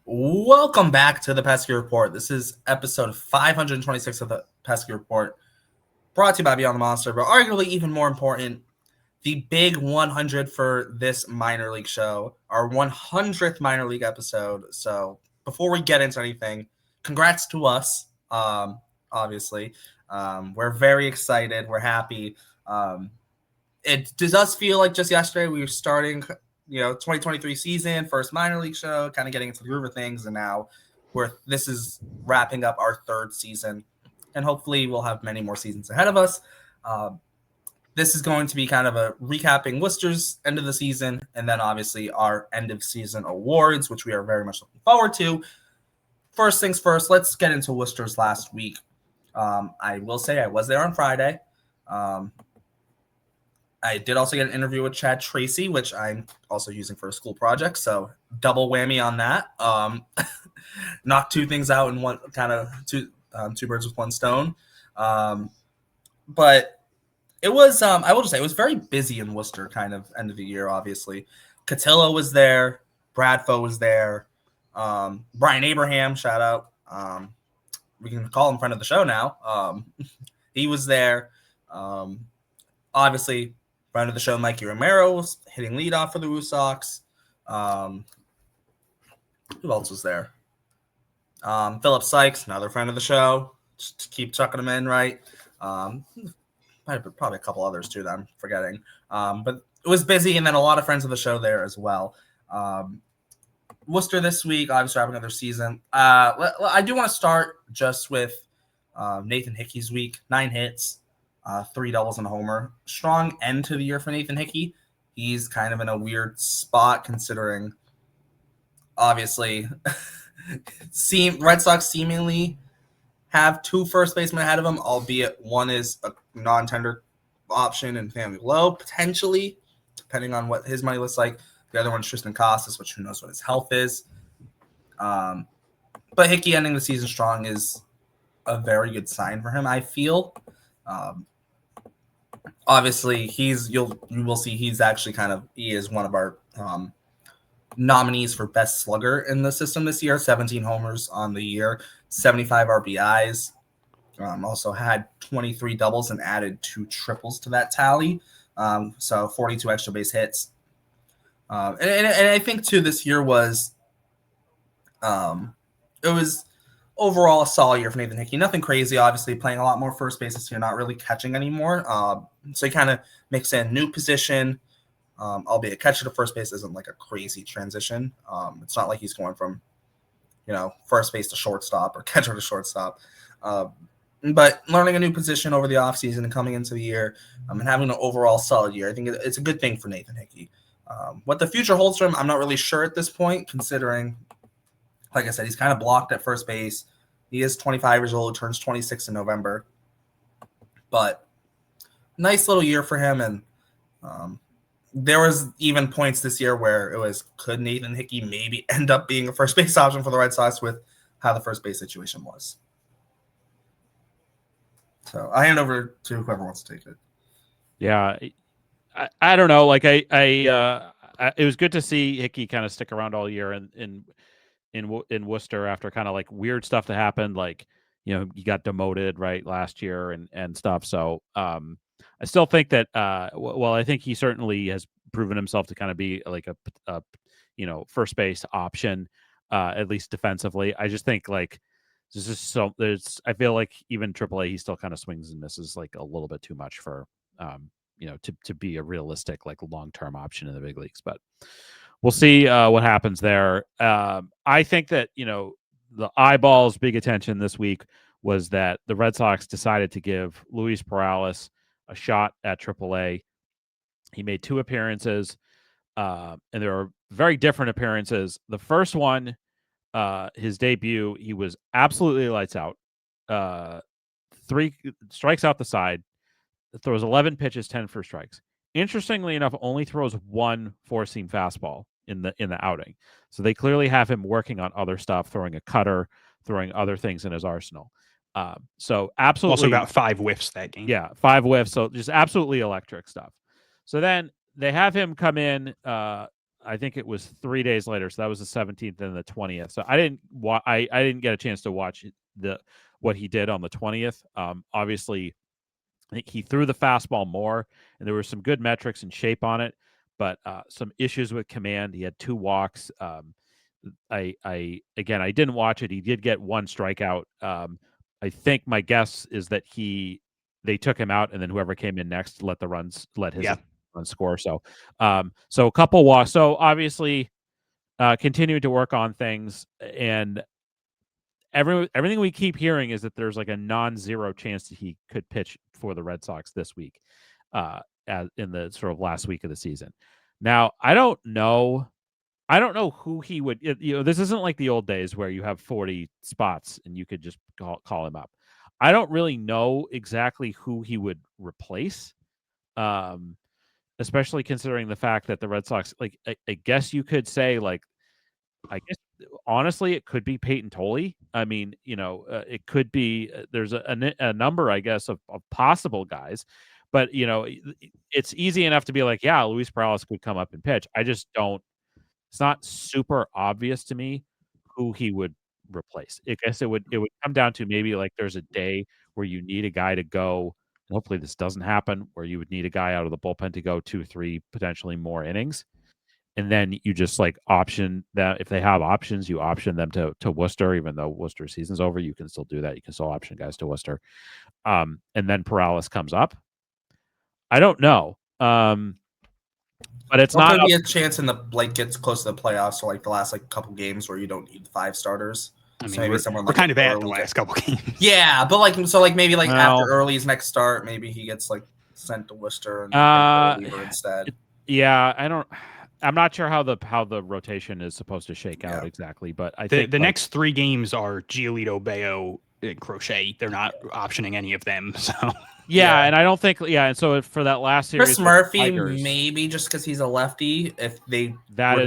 Welcome back to the Pesky Report. This is episode 526 of the Pesky Report, brought to you by Beyond the Monster, but arguably even more important, the big 100 for this minor league show, our 100th minor league episode. So before we get into anything, congrats to us, obviously. We're very excited. We're happy. It does feel like just yesterday we were starting 2023 season, first minor league show, kind of getting into the groove of things, and now this is wrapping up our third season, and hopefully we'll have many more seasons ahead of us. This is going to be kind of a recapping Worcester's end of the season, and then obviously our end of season awards, which we are very much looking forward to. First things first, let's get into Worcester's last week. I will say I was there on Friday. I did also get an interview with Chad Tracy, which I'm also using for a school project, so double whammy on that. Knock two things out in one, kind of two birds with one stone. But it was, I will just say, it was very busy in Worcester, kind of end of the year. Obviously, Cotillo was there, Bradfo was there, Brian Abraham, shout out. We can call him friend of the show now. He was there. Obviously, friend of the show, Mikey Romero, was hitting leadoff for the Woo Sox. Who else was there? Philip Sykes, another friend of the show. Just to keep chucking them in, right? Probably a couple others too that I'm forgetting. But it was busy, and then a lot of friends of the show there as well. Worcester this week, obviously wrapping another season. I do want to start just with Nathan Hickey's week. 9 hits. 3 doubles and a homer. Strong end to the year for Nathan Hickey. He's kind of in a weird spot considering, obviously, Red Sox seemingly have 2 first basemen ahead of him, albeit one is a non-tender option and Family Low, potentially, depending on what his money looks like. The other one's Tristan Costas, which who knows what his health is. But Hickey ending the season strong is a very good sign for him, I feel. Obviously, you will see he's actually he is one of our nominees for best slugger in the system this year. 17 homers on the year, 75 RBIs. Also had 23 doubles and added 2 triples to that tally. So 42 extra base hits. And I think too this year was it was overall a solid year for Nathan Hickey. Nothing crazy, obviously, playing a lot more first base this year, not really catching anymore. So he kind of makes a new position, albeit catcher to first base isn't like a crazy transition. It's not like he's going from, first base to shortstop or catcher to shortstop. But learning a new position over the offseason and coming into the year and having an overall solid year, I think it's a good thing for Nathan Hickey. What the future holds for him, I'm not really sure at this point, considering, like I said, he's kind of blocked at first base. He is 25 years old, turns 26 in November. But nice little year for him. And there was even points this year where it was, could Nathan Hickey maybe end up being a first base option for the Red Sox with how the first base situation was? So I hand over to whoever wants to take it. Yeah, I don't know. Like it was good to see Hickey kind of stick around all year in Worcester after kind of like weird stuff that happened. Like, you got demoted right last year and stuff. So I still think that I think he certainly has proven himself to kind of be like a first base option, at least defensively. I just think like I feel like even AAA he still kind of swings and misses like a little bit too much for to be a realistic like long-term option in the big leagues. But we'll see what happens there. I think that the eyeballs big attention this week was that the Red Sox decided to give Luis Perales a shot at AAA. He made 2 appearances, and there are very different appearances. The first one, his debut, he was absolutely lights out. 3 strikes out the side, throws 11 pitches, 10 for strikes. Interestingly enough, only throws 1 four-seam fastball in the outing. So they clearly have him working on other stuff, throwing a cutter, throwing other things in his arsenal. So absolutely, also got 5 whiffs that game. Yeah, 5 whiffs. So just absolutely electric stuff. So then they have him come in. I think it was 3 days later. So that was the 17th and the 20th. So I didn't get a chance to watch what he did on the 20th. Obviously, I think he threw the fastball more, and there were some good metrics and shape on it, but some issues with command. He had 2 walks. I didn't watch it. He did get 1 strikeout. I think my guess is that they took him out, and then whoever came in next let his run score. So a couple walks. So obviously, continued to work on things, and everything we keep hearing is that there's like a non-zero chance that he could pitch for the Red Sox this week, in the sort of last week of the season. Now, I don't know who he would. This isn't like the old days where you have 40 spots and you could just call him up. I don't really know exactly who he would replace, especially considering the fact that the Red Sox, like, I guess you could say, like, I guess honestly, it could be Peyton Tolley. I mean, it could be. There's a number, I guess, of possible guys, but it's easy enough to be like, yeah, Luis Perales could come up and pitch. I just don't. It's not super obvious to me who he would replace. I guess it would come down to maybe like there's a day where you need a guy to go. And hopefully this doesn't happen, where you would need a guy out of the bullpen to go 2, 3, potentially more innings. And then you just like option that if they have options, you option them to Worcester, even though Worcester season's over, you can still do that. You can still option guys to Worcester. And then Perales comes up. I don't know. But it's not be a chance in gets close to the playoffs, or like the last couple games where you don't need 5 starters. I mean, so maybe we're kind of at the last couple games. Yeah, but maybe after Early's next start, maybe he gets sent to Worcester and reliever instead. I'm not sure how the rotation is supposed to shake out exactly, but I think the next 3 games are Giolito, Bayo, and Crochet. They're not optioning any of them, so. Yeah, and I don't think. Yeah, and so for that last series, Chris Murphy, Tigers, maybe just because he's a lefty, if they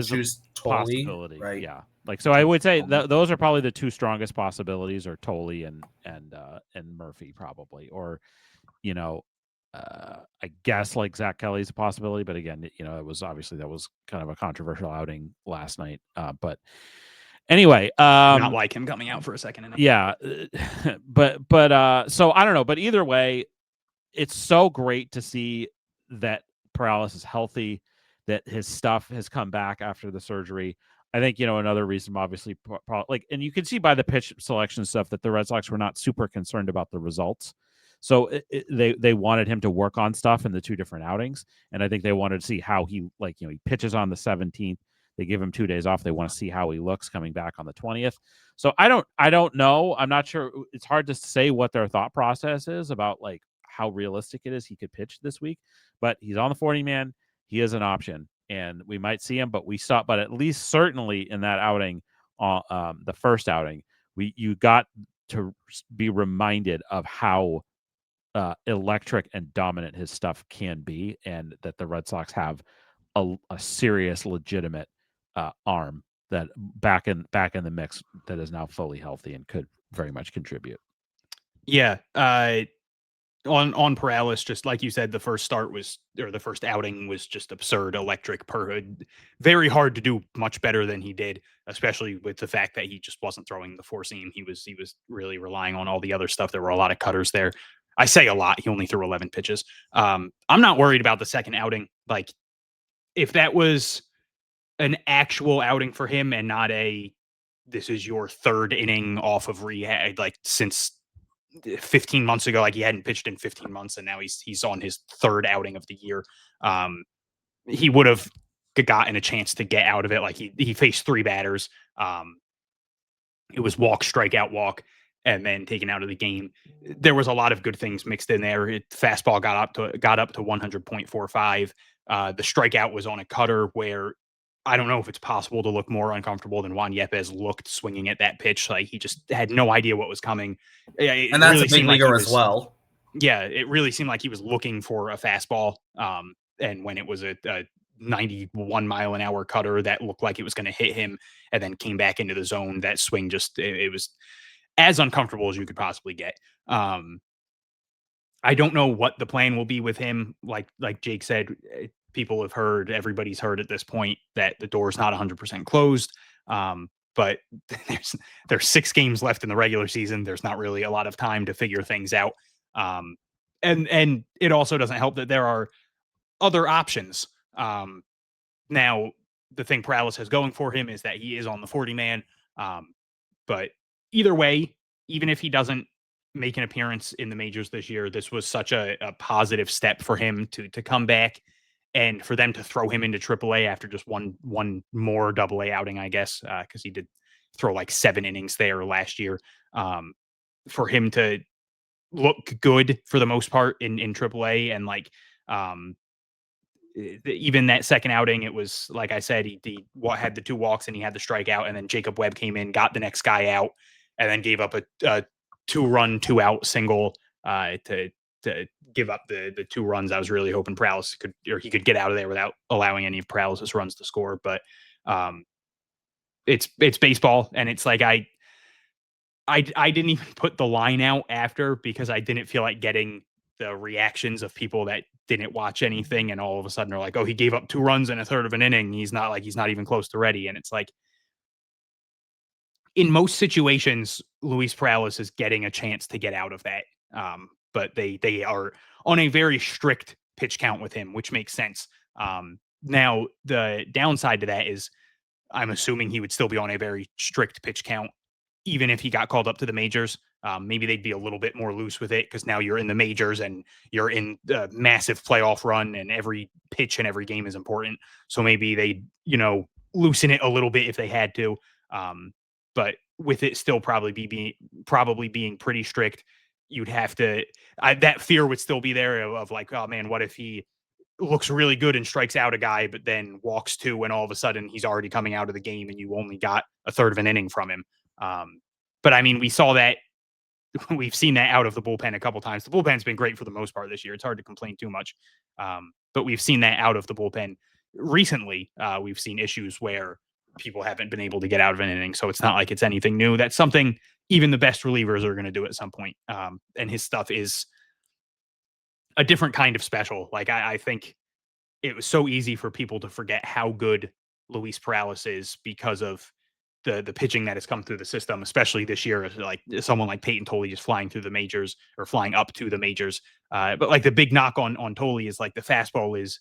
choose Tolley, possibility, right? Yeah, so I would say those are probably the 2 strongest possibilities, are Tolley and Murphy probably, or I guess Zach Kelly's a possibility, but again, it was obviously that was kind of a controversial outing last night, but. Anyway, not like him coming out for a second. Yeah, but so I don't know, but either way, it's so great to see that Perales is healthy, that his stuff has come back after the surgery. I think, another reason, obviously, and you can see by the pitch selection stuff that the Red Sox were not super concerned about the results. So they wanted him to work on stuff in the 2 different outings, and I think they wanted to see how he he pitches on the 17th. They give him 2 days off. They want to see how he looks coming back on the 20th. So I don't know. I'm not sure. It's hard to say what their thought process is about how realistic it is he could pitch this week. But he's on the 40-man. He is an option, and we might see him. But at least certainly in that outing, the first outing, you got to be reminded of how electric and dominant his stuff can be, and that the Red Sox have a serious, legitimate arm that back in the mix that is now fully healthy and could very much contribute. Yeah. On Perales, just like you said, the first outing was just absurd, electric, very hard to do much better than he did, especially with the fact that he just wasn't throwing the 4-seam. He was really relying on all the other stuff. There were a lot of cutters there. I say a lot. He only threw 11 pitches. I'm not worried about the second outing. If that was an actual outing for him and not this is your 3rd inning off of rehab, since 15 months ago, he hadn't pitched in 15 months, and now he's on his 3rd outing of the year. He would have gotten a chance to get out of it. He faced 3 batters. It was walk, strikeout, walk, and then taken out of the game. There was a lot of good things mixed in there. Fastball got up to 100.45. The strikeout was on a cutter where I don't know if it's possible to look more uncomfortable than Juan Yepes looked swinging at that pitch. Like he just had no idea what was coming. And that's a big leaguer as well. Yeah, it really seemed like he was looking for a fastball. And when it was a 91 mile an hour cutter that looked like it was going to hit him and then came back into the zone, that swing just, it was as uncomfortable as you could possibly get. I don't know what the plan will be with him. Like Jake said, people have heard, everybody's heard at this point that the door's not 100% closed. But there's 6 games left in the regular season. There's not really a lot of time to figure things out. And it also doesn't help that there are other options. Now, the thing Perales has going for him is that he is on the 40 man. But either way, even if he doesn't make an appearance in the majors this year, this was such a positive step for him to come back and for them to throw him into AAA after just one more AA outing, I guess, because he did throw like 7 innings there last year. For him to look good for the most part in AAA, and like even that second outing, it was like I said, he had the 2 walks and he had the strikeout, and then Jacob Webb came in, got the next guy out, and then gave up a 2-run, 2-out single to give up the 2 runs. I was really hoping Perales he could get out of there without allowing any of Perales' runs to score. But it's baseball, and it's like I didn't even put the line out after because I didn't feel like getting the reactions of people that didn't watch anything and all of a sudden are like, oh, he gave up 2 runs in a third of an inning. He's not even close to ready. And it's like, in most situations, Luis Perales is getting a chance to get out of that. But they are on a very strict pitch count with him, which makes sense. Now, the downside to that is I'm assuming he would still be on a very strict pitch count, even if he got called up to the majors. Maybe they'd be a little bit more loose with it because now you're in the majors and you're in a massive playoff run and every pitch and every game is important. So maybe they, loosen it a little bit if they had to. But with it still probably being pretty strict, you'd have to, that fear would still be there of like, oh man, what if he looks really good and strikes out a guy, but then walks 2 and all of a sudden he's already coming out of the game and you only got a third of an inning from him. But I mean, we've seen that out of the bullpen a couple times. The bullpen's been great for the most part this year. It's hard to complain too much. But we've seen that out of the bullpen recently. We've seen issues where people haven't been able to get out of an inning. So it's not like it's anything new. That's something even the best relievers are going to do at some point. And his stuff is a different kind of special. Like I think it was so easy for people to forget how good Luis Perales is because of the pitching that has come through the system, especially this year. Like someone like Peyton Tolley is flying through the majors or flying up to the majors. But like the big knock on Tolley is like the fastball is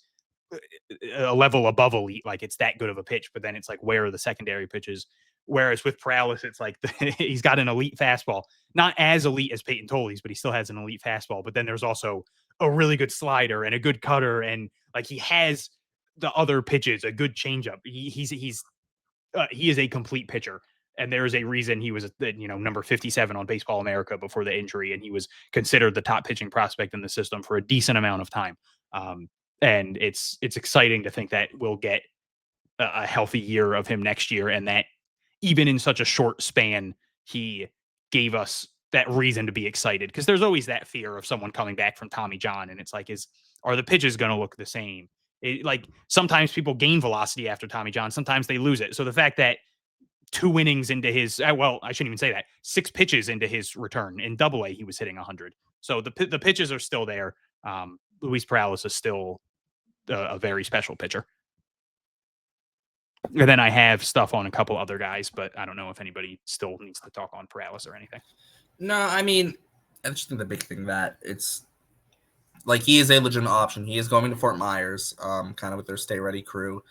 a level above elite. Like it's that good of a pitch, but then it's like, where are the secondary pitches? Whereas with Perales, it's like he's got an elite fastball, not as elite as Peyton Tolley's, but he still has an elite fastball. But then there's also a really good slider and a good cutter. And like he has the other pitches, a good changeup. He is a complete pitcher. And there is a reason he was, number 57 on Baseball America before the injury. And he was considered the top pitching prospect in the system for a decent amount of time. And it's exciting to think that we'll get a healthy year of him next year. And that even in such a short span, he gave us that reason to be excited. Because there's always that fear of someone coming back from Tommy John. And it's like, are the pitches going to look the same? Like sometimes people gain velocity after Tommy John. Sometimes they lose it. So the fact that 2 innings into his, I shouldn't even say that, 6 pitches into his return in AA, he was hitting 100. So the pitches are still there. Luis Perales is still a very special pitcher. And then I have stuff on a couple other guys, but I don't know if anybody still needs to talk on Perales or anything. No, I mean, I just think the big thing that it's like he is a legitimate option. He is going to Fort Myers, kind of with their Stay Ready crew.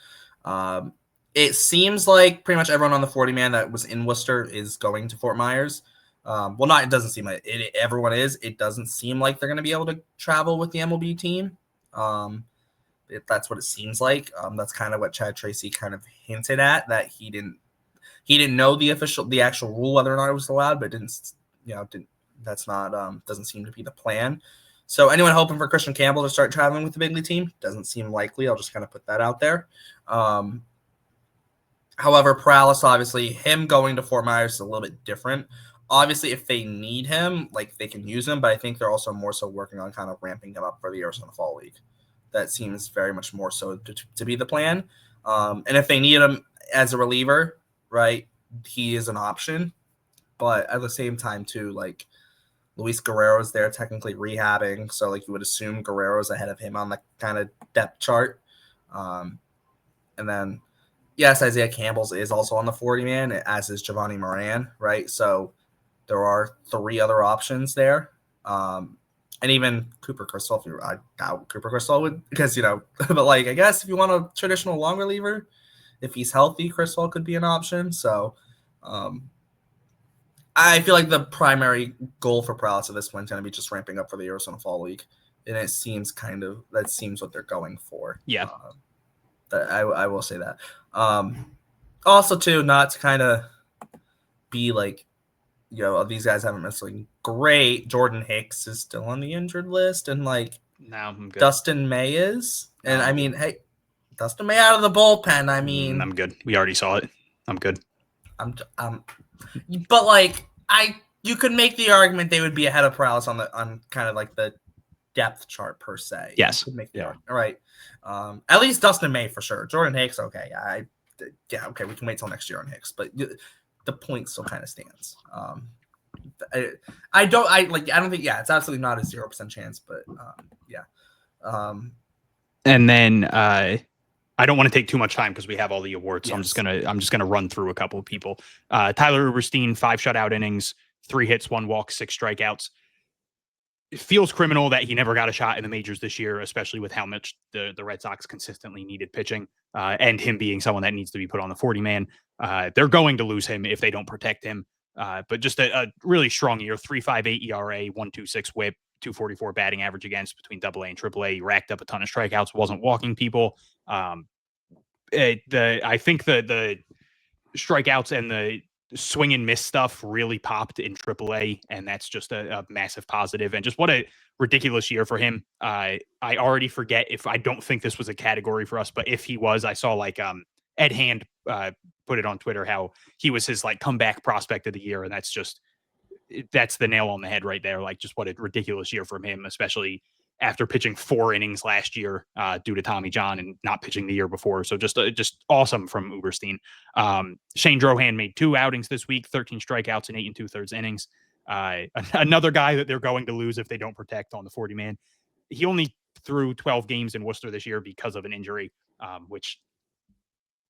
It seems like pretty much everyone on the 40-man that was in Worcester is going to Fort Myers. It doesn't seem like it. Everyone is. It doesn't seem like they're going to be able to travel with the MLB team. That's what it seems like. That's kind of what Chad Tracy kind of hinted at, that he didn't know the actual rule whether or not it was allowed, but doesn't seem to be the plan. So anyone hoping for Christian Campbell to start traveling with the big league team doesn't seem likely. I'll just kind of put that out there. However, Perales, obviously, him going to Fort Myers is a little bit different. Obviously, if they need him, like they can use him, but I think they're also more so working on kind of ramping him up for the Arizona Fall League. That seems very much more so to be the plan. And if they need him as a reliever, right, he is an option. But at the same time, too, like Luis Guerrero's there technically rehabbing, so like you would assume Guerrero's ahead of him on the kind of depth chart. And then yes, Isaiah Campbell's is also on the 40-man, as is Giovanni Moran, right? So there are 3 other options there. And even Cooper Crystal, I doubt Cooper Crystal would, because, but like, I guess if you want a traditional long reliever, if he's healthy, Crystal could be an option. So I feel like the primary goal for Perales at this point is going to be just ramping up for the Arizona Fall League. And it seems that seems what they're going for. Yeah. I will say that. Also, too, not to kind of be like, these guys haven't necessarily great. Jordan Hicks is still on the injured list, and like I'm good. Dustin May is. And I mean, hey, Dustin May out of the bullpen. I mean, I'm good. We already saw it. I'm good. But like you could make the argument they would be ahead of Perales on kind of like the depth chart per se. Yes. You could make the argument. All right. At least Dustin May for sure. Jordan Hicks, okay. Okay, we can wait till next year on Hicks, but the point still kind of stands. I don't think it's absolutely not a 0% chance, but and then I don't want to take too much time because we have all the awards. So yes. I'm just gonna run through a couple of people. Tyler Uberstein, 5 shutout innings, 3 hits, 1 walk, 6 strikeouts. It feels criminal that he never got a shot in the majors this year, especially with how much the Red Sox consistently needed pitching, and him being someone that needs to be put on the 40-man. They're going to lose him if they don't protect him. But just a really strong year, 3.58 ERA, 1.26 WHIP, 244 batting average against between AA and AAA. He racked up a ton of strikeouts, wasn't walking people. I think the strikeouts and the swing and miss stuff really popped in AAA, and that's just a massive positive. And just what a ridiculous year for him. I already forget if I don't think this was a category for us, but if he was, I saw like Ed Hand put it on Twitter how he was his like comeback prospect of the year, and that's the nail on the head right there. Like just what a ridiculous year from him, especially after pitching 4 innings last year due to Tommy John and not pitching the year before. So just awesome from Uberstein. Shane Drohan made 2 outings this week, 13 strikeouts in 8 2/3 innings. Another guy that they're going to lose if they don't protect on the 40-man. He only threw 12 games in Worcester this year because of an injury, which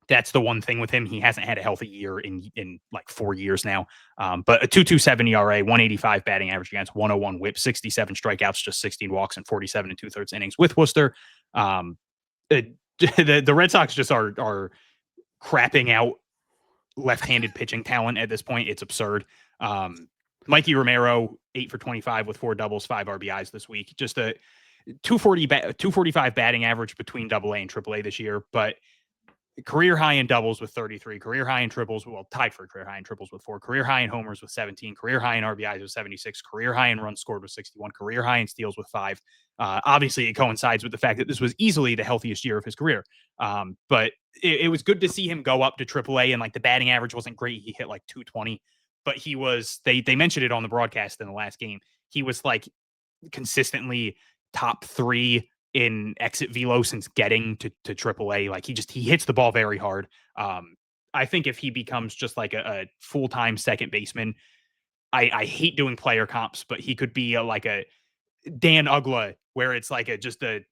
that's the one thing with him. He hasn't had a healthy year in like 4 years now. But a 2.27 ERA, 185 batting average against, 101 WHIP, 67 strikeouts, just 16 walks, and 47 2/3 innings with Worcester. The Red Sox just are crapping out left-handed pitching talent at this point. It's absurd. Mikey Romero, 8 for 25 with 4 doubles, 5 RBIs this week. Just a 245 batting average between AA and AAA this year, but career high in doubles with 33, career high in triples, tied for career high in triples with 4, career high in homers with 17, career high in RBIs with 76, career high in runs scored with 61, career high in steals with 5. Obviously, it coincides with the fact that this was easily the healthiest year of his career. But it was good to see him go up to AAA, and like the batting average wasn't great. He hit like 220, but he was, they mentioned it on the broadcast in the last game. He was like consistently top 3 in exit velo since getting to AAA. Like he hits the ball very hard. I think if he becomes just like a full-time second baseman, I hate doing player comps, but he could be like a Dan Ugla, where it's like just a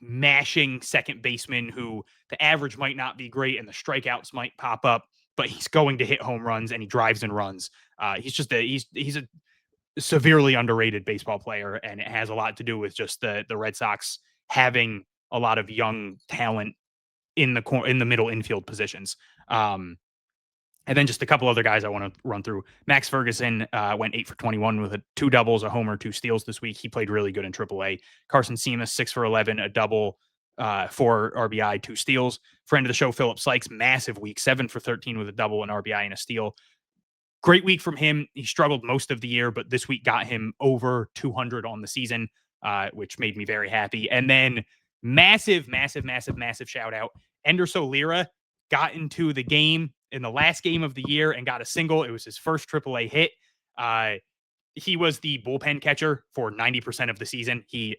mashing second baseman who the average might not be great and the strikeouts might pop up, but he's going to hit home runs and he drives and runs. He's a severely underrated baseball player, and it has a lot to do with just the Red Sox having a lot of young talent in the middle infield positions. And then just a couple other guys I want to run through. Max Ferguson went 8 for 21 with 2 doubles, a homer, 2 steals this week. He played really good in AAA. Carson Seamus, 6 for 11, a double, 4 RBI, 2 steals. Friend of the show, Philip Sykes, massive week, 7 for 13 with a double, an RBI, and a steal. Great week from him. He struggled most of the year, but this week got him over 200 on the season, which made me very happy. And then massive shout out. Ender Solera got into the game in the last game of the year and got a single. It was his first AAA hit. He was the bullpen catcher for 90% of the season. He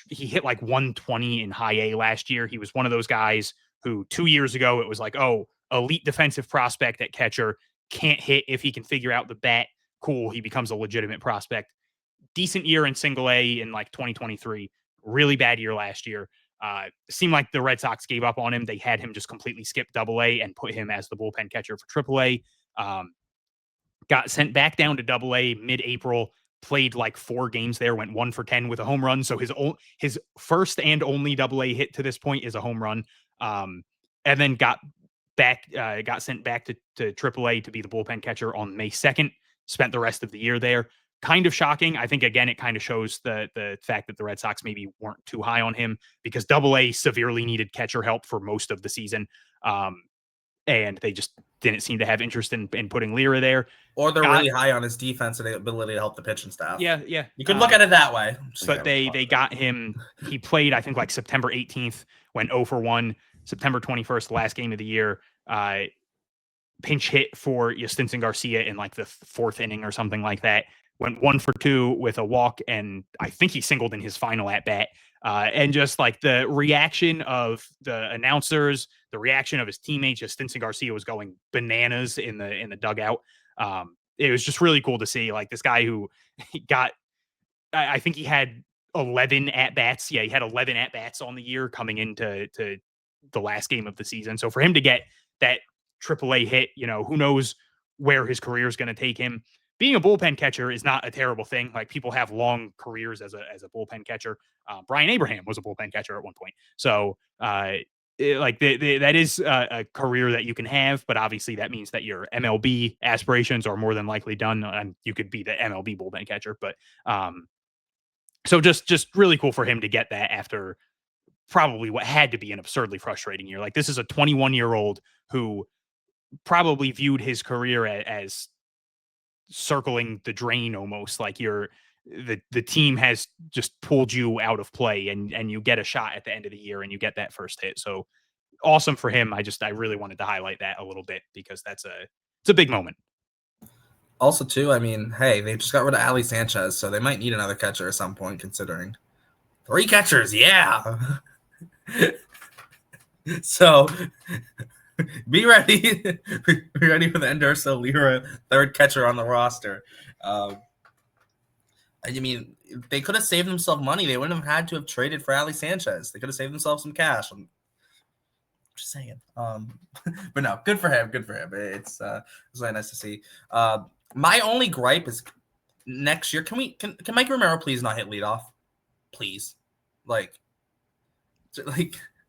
hit like 120 in high A last year. He was one of those guys who 2 years ago, it was like, oh, elite defensive prospect at catcher, can't hit if he can figure out the bat. Cool. He becomes a legitimate prospect. Decent year in single A in like 2023. Really bad year last year. Seemed like the Red Sox gave up on him. They had him just completely skip AA and put him as the bullpen catcher for AAA. Got sent back down to AA mid-April, played like 4 games there, went 1 for 10 with a home run. So his first and only AA hit to this point is a home run. And then got sent back to AAA to be the bullpen catcher on May 2nd, spent the rest of the year there. Kind of shocking. I think, again, it kind of shows the fact that the Red Sox maybe weren't too high on him because AA severely needed catcher help for most of the season. And they just didn't seem to have interest in putting Lira there. Or they're really high on his defense and ability to help the pitching staff. Yeah. You could look at it that way. But they got him. He played, I think, like September 18th, went 0 for 1. September 21st, last game of the year, pinch hit for Yastinson Garcia in like the 4th inning or something like that. Went 1 for 2 with a walk, and I think he singled in his final at bat. And just like the reaction of the announcers, the reaction of his teammates, Yastinson Garcia was going bananas in the dugout. It was just really cool to see, like, this guy who got, I think he had 11 at bats. Yeah, he had 11 at bats on the year coming into the last game of the season. So for him to get that AAA hit, who knows where his career is going to take him. Being a bullpen catcher is not a terrible thing. Like, people have long careers as a bullpen catcher. Brian Abraham was a bullpen catcher at one point. So that is a career that you can have, but obviously that means that your MLB aspirations are more than likely done, and you could be the MLB bullpen catcher. But so just really cool for him to get that after probably what had to be an absurdly frustrating year. Like, this is a 21-year-old who probably viewed his career as circling the drain almost. Like, the team has just pulled you out of play, and you get a shot at the end of the year and you get that first hit. So awesome for him. I really wanted to highlight that a little bit because it's a big moment. Also, too, I mean, hey, they just got rid of Ali Sanchez, so they might need another catcher at some point, considering 3 catchers. Yeah. So be ready. Be ready for the Enderso Lira 3rd catcher on the roster. I mean, they could have saved themselves money. They wouldn't have had to have traded for Ali Sanchez. They could have saved themselves some cash. I'm just saying. But no, good for him. Good for him. It's really nice to see. My only gripe is next year. Can Mike Romero please not hit leadoff? Please. Like.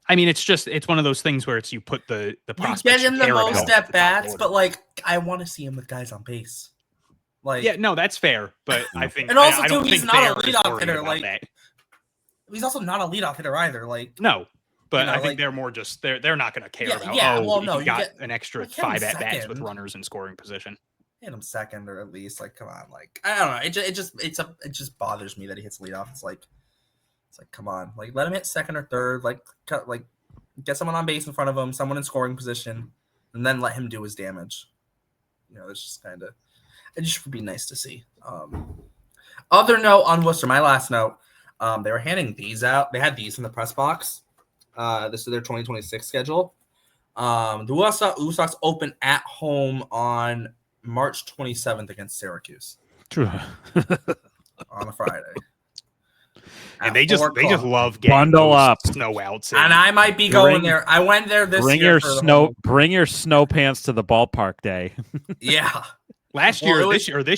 I mean, it's one of those things where you put the prospects. You get him the most at bats, but like, I want to see him with guys on base. Like, yeah, no, that's fair, but I think, and also I don't too, he's think not a leadoff hitter. Like, that. He's also not a leadoff hitter either. Like, no, but I think they're more just they're not going to care about. You got an extra 5 at bats with runners in scoring position. Hit him second, or at least, like, come on, like, I don't know. It just bothers me that he hits leadoff. It's like, come on, like, let him hit second or third, like, get someone on base in front of him, someone in scoring position, and then let him do his damage. It's just kind of, it just would be nice to see. Other note on Worcester, my last note, they were handing these out. They had these in the press box. This is their 2026 schedule. The Worcester Sox open at home on March 27th against Syracuse. On a Friday. And they just love getting bundle up snow outs. And I might be going there. I went there this year. Bring your snow pants to the ballpark day. Yeah. This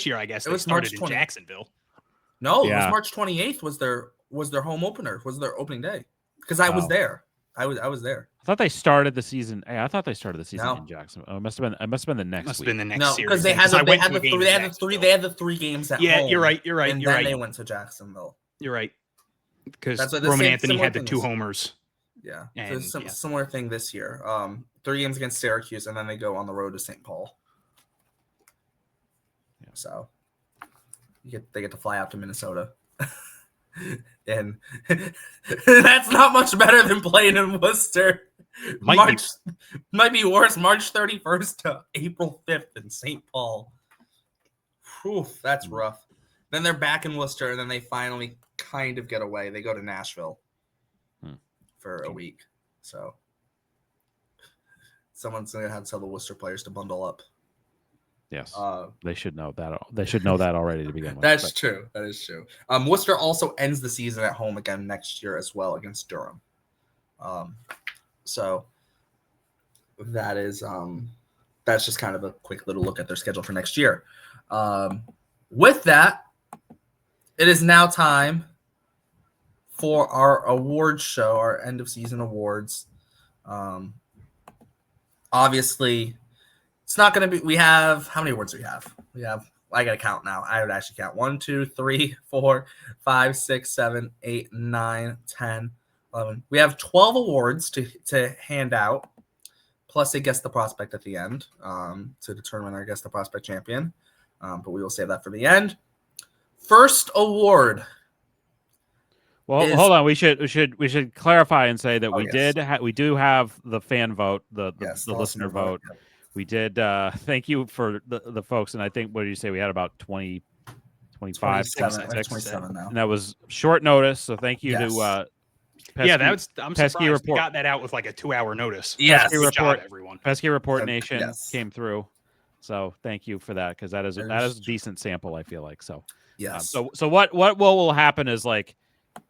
year, I guess it was started in Jacksonville. No, it was March 28th was their home opener, was their opening day. Because I was there. I was there. I thought they started the season. Hey, I thought they started the season in Jacksonville. It must have been the next. Must have been the next. No, because they had the 3 games at home. Yeah, you're right. And then they went to Jacksonville. You're right. Because Roman Anthony had the 2 homers. Yeah. And so similar thing this year. 3 games against Syracuse, and then they go on the road to St. Paul. Yeah. So they get to fly out to Minnesota. And that's not much better than playing in Worcester. might be worse. March 31st to April 5th in St. Paul. Whew, that's rough. Then they're back in Worcester, and then they finally kind of get away. They go to Nashville for a week. So someone's going to have to tell the Worcester players to bundle up. Yes, they should know that. They should know that already to begin with. That's true. That is true. Worcester also ends the season at home again next year as well against Durham. So that is that's just kind of a quick little look at their schedule for next year. With that, it is now time for our awards show, our end of season awards. Obviously, it's not going to be. We have how many awards do we have? I got to count now. I would actually count 1, 2, 3, 4, 5, 6, 7, 8, 9, 10, 11. We have 12 awards to hand out, plus a guess the prospect at the end to determine our guess the prospect champion. But we will save that for the end. First award. Well, hold on. We should clarify and say that we do have the fan vote, the listener vote. Yeah. We did. Thank you for the folks, and I think what did you say? We had about 20, 25, 27 now, and that was short notice. So thank you to. I'm surprised we got that out with like a 2-hour notice. Yes, good job, everyone. Pesky Report Nation yes. came through, so thank you for that because that is a decent sample. I feel like so. Yes. So what will happen is like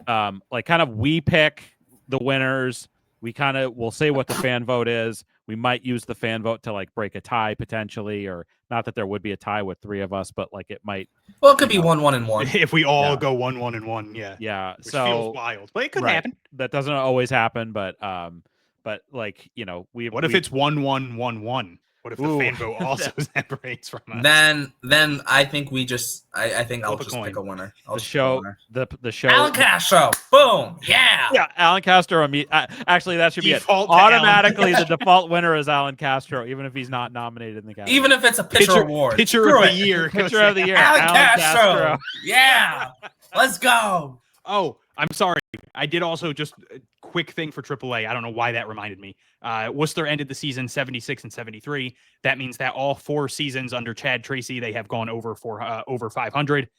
kind of we pick the winners. We kind of will say what the fan vote is. We might use the fan vote to like break a tie potentially, or not that there would be a tie with 3 of us, but like it might. Well, it could be 1-1 and 1 if we all go 1-1 and 1. Yeah. Yeah. Which feels wild, but it could happen. That doesn't always happen, but like What if it's 1-1-1-1? What if the fan vote also separates from us? Then I think we just I think I'll just pick a winner. The show. Alan Castro. Boom. Yeah. Yeah. Alan Castro. Actually, that should be it. Automatically, the default winner is Alan Castro, even if he's not nominated in the category. Even if it's a pitcher award. Pitcher of the year. Pitcher of the year. Alan Castro. Yeah. Let's go. Oh, I'm sorry. I did also just a quick thing for AAA. I don't know why that reminded me. Worcester ended the season 76 and 73. That means that all 4 seasons under Chad Tracy, they have gone over 500.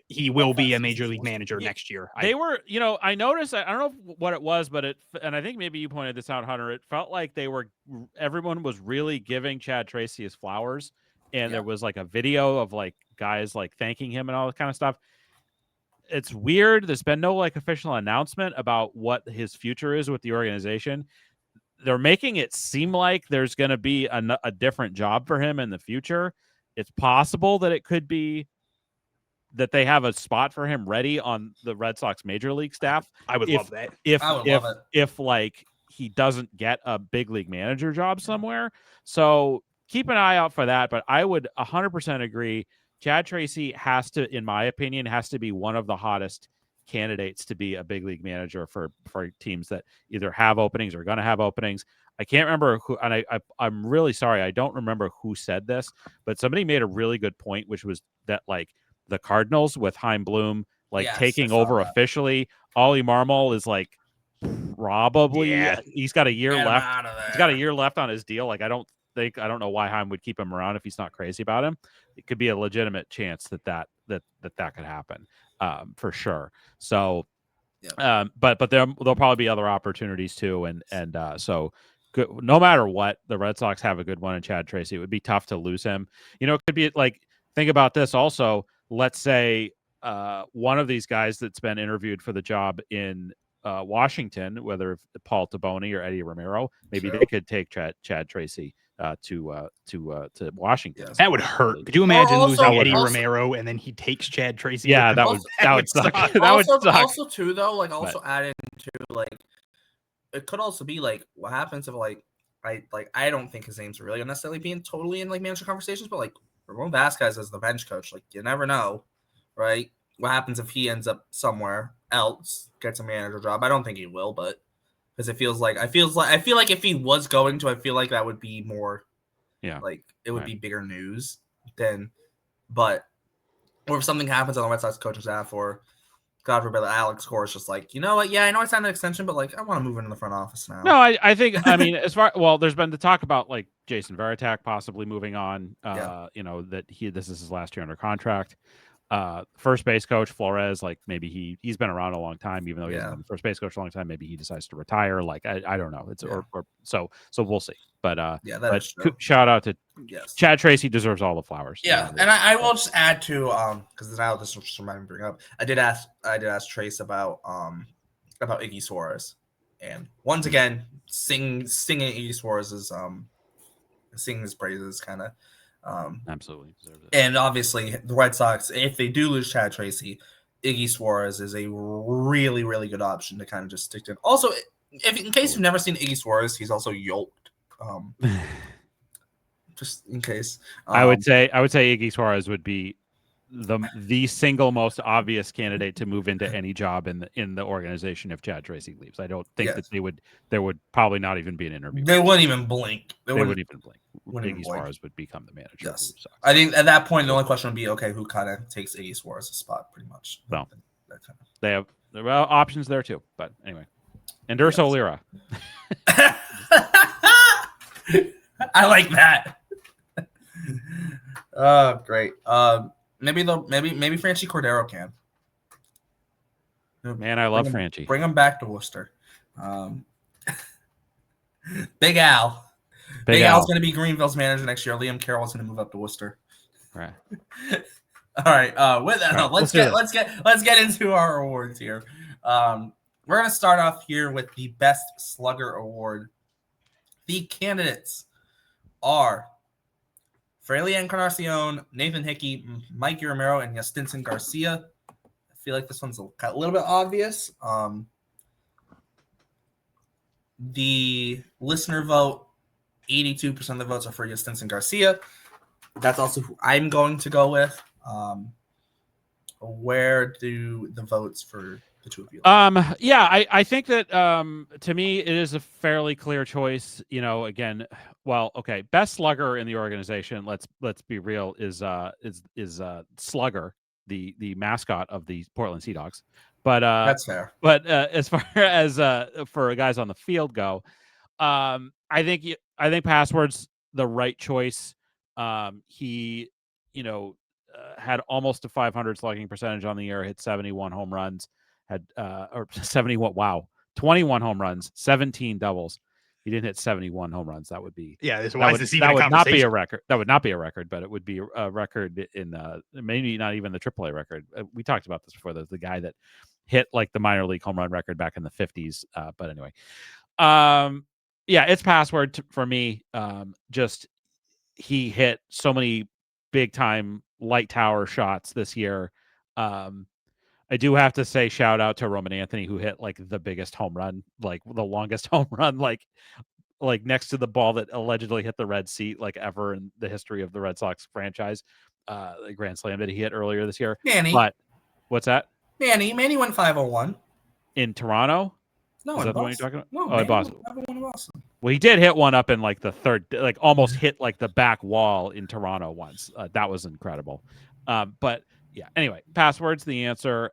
He will be a major league manager next year. They were, I noticed, I don't know what it was, but and I think maybe you pointed this out, Hunter. It felt like everyone was really giving Chad Tracy his flowers. And there was like a video of like guys like thanking him and all that kind of stuff. It's weird. There's been no like official announcement about what his future is with the organization. They're making it seem like there's going to be a different job for him in the future. It's possible that it could be that they have a spot for him ready on the Red Sox major league staff. I would love that. If like he doesn't get a big league manager job somewhere. So keep an eye out for that. But I would 100% agree. Chad Tracy in my opinion, has to be one of the hottest candidates to be a big league manager for teams that either have openings or going to have openings. I can't remember who, and I'm really sorry. I don't remember who said this, but somebody made a really good point, which was that like the Cardinals with Chaim Bloom, taking over officially, Ollie Marmol is like probably, he's got a year left. He's got a year left on his deal. Like, I don't know why Chaim would keep him around if he's not crazy about him. It could be a legitimate chance that could happen, for sure. So, but there'll probably be other opportunities too, and so good, no matter what, the Red Sox have a good one in Chad Tracy. It would be tough to lose him. It could be like, think about this also. Let's say one of these guys that's been interviewed for the job in Washington, whether Paul Taboni or Eddie Romero, maybe they could take Chad Tracy to Washington. Yes. That would hurt. Could you imagine losing Eddie Romero and then he takes Chad Tracy? Yeah, that would suck. That would suck. Also, too, though, add into it could also be like what happens if I don't think his name's really necessarily being totally in manager conversations, but Ramon Vasquez as the bench coach, you never know, right? What happens if he ends up somewhere else, gets a manager job? I don't think he will, but because I feel like if he was going to, I feel like that would be more, it would be bigger news than, or if something happens on the Red Sox coaching staff, or God forbid, Alex Cora is just like, you know what? Yeah, I know I signed an extension, but like, I want to move into the front office now. No, I think, I mean, there's been the talk about like Jason Varitek possibly moving on. You know, that this is his last year under contract. First base coach Flores, like maybe he's been around a long time, even though he hasn't been the first base coach a long time. Maybe he decides to retire. Like I don't know. It's or so we'll see. But is true. Shout out to Chad Tracy, deserves all the flowers. Yeah, and I will just add to because now this just reminded me to bring up. I did ask Trace about Iggy Suarez, and once again singing Iggy Suarez's singing his praises, kind of. Absolutely deserves it. And obviously, the Red Sox, if they do lose Chad Tracy, Iggy Suarez is a really, really good option to kind of just stick to. Also, in case you've never seen Iggy Suarez, he's also yoked. Just in case, I would say Iggy Suarez would be the single most obvious candidate to move into any job in the organization if Chad Tracy leaves. I don't think that there would probably not even be an interview. They wouldn't even blink. They wouldn't even blink. Iggy Suarez would become the manager. Yes. I think at that point the only question would be, okay, who kind of takes Iggy Suarez's spot, pretty much. So they have options there too. But anyway, and Urso Lira. I like that. Oh, great. Maybe Franchi Cordero can. Man, I love Franchi. Bring him back to Worcester. Big Al. Big Al's going to be Greenville's manager next year. Liam Carroll's going to move up to Worcester. Right. All right. With that, let's get into our awards here. We're going to start off here with the Best Slugger Award. The candidates are Fraley Encarnacion, Nathan Hickey, Mikey Romero, and Yastinson Garcia. I feel like this one's a little bit obvious. The listener vote, 82% of the votes are for Yastinson Garcia. That's also who I'm going to go with. Where do the votes for the two of you? I think that to me it is a fairly clear choice. You know, again, best slugger in the organization. Let's be real. Is Slugger, the mascot of the Portland Sea Dogs. But that's fair. But as far as for guys on the field go, I think Password's the right choice. He, had almost a 500 slugging percentage on the year, hit 71 home runs, had 21 home runs, 17 doubles. He didn't hit 71 home runs. That would be not be a record. That would not be a record, but it would be a record in maybe not even the AAA record. We talked about this before. The guy that hit like the minor league home run record back in the 50s. But anyway, it's Password for me. Just he hit so many big time light tower shots this year. I do have to say shout out to Roman Anthony, who hit like the biggest home run, like the longest home run, like next to the ball that allegedly hit the red seat like ever in the history of the Red Sox franchise. The grand slam that he hit earlier this year. Manny. But what's that? Manny went 501 in Toronto. No, is that the one you're talking about? No, in Boston. Well, he did hit one up in like the third, like almost hit like the back wall in Toronto once. That was incredible. But yeah, anyway, Password's the answer.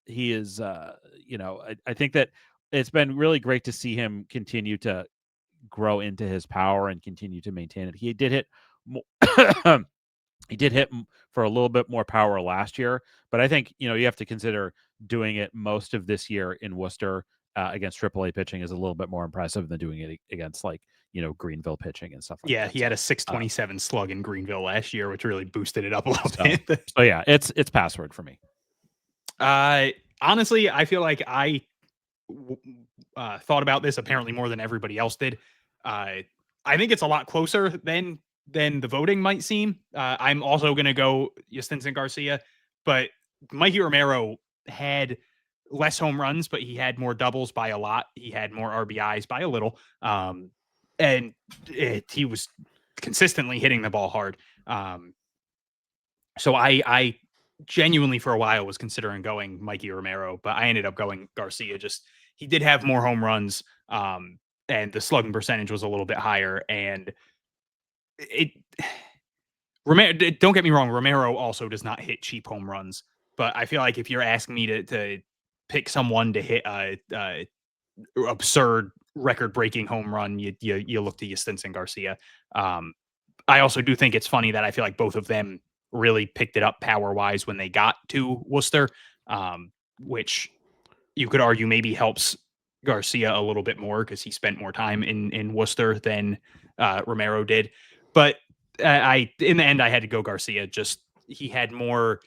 He is, I think that it's been really great to see him continue to grow into his power and continue to maintain it. He did hit he did hit for a little bit more power last year, but I think, you have to consider doing it most of this year in Worcester against AAA pitching is a little bit more impressive than doing it against Greenville pitching and stuff like that. Yeah, he had a 627 slug in Greenville last year, which really boosted it up a little bit. So yeah, it's Password for me. Honestly, I feel like I thought about this apparently more than everybody else did. I think it's a lot closer than the voting might seem. I'm also going to go Yastinson Garcia, but Mikey Romero had less home runs, but he had more doubles by a lot. He had more RBIs by a little. And he was consistently hitting the ball hard. So I genuinely for a while was considering going Mikey Romero, but I ended up going Garcia. Just he did have more home runs, and the slugging percentage was a little bit higher. And Romero, don't get me wrong, Romero also does not hit cheap home runs. But I feel like if you're asking me to pick someone to hit a absurd record-breaking home run, you look to Yastinson Garcia. I also do think it's funny that I feel like both of them really picked it up power-wise when they got to Worcester, which you could argue maybe helps Garcia a little bit more because he spent more time in Worcester than Romero did. But in the end, I had to go Garcia. Just he had more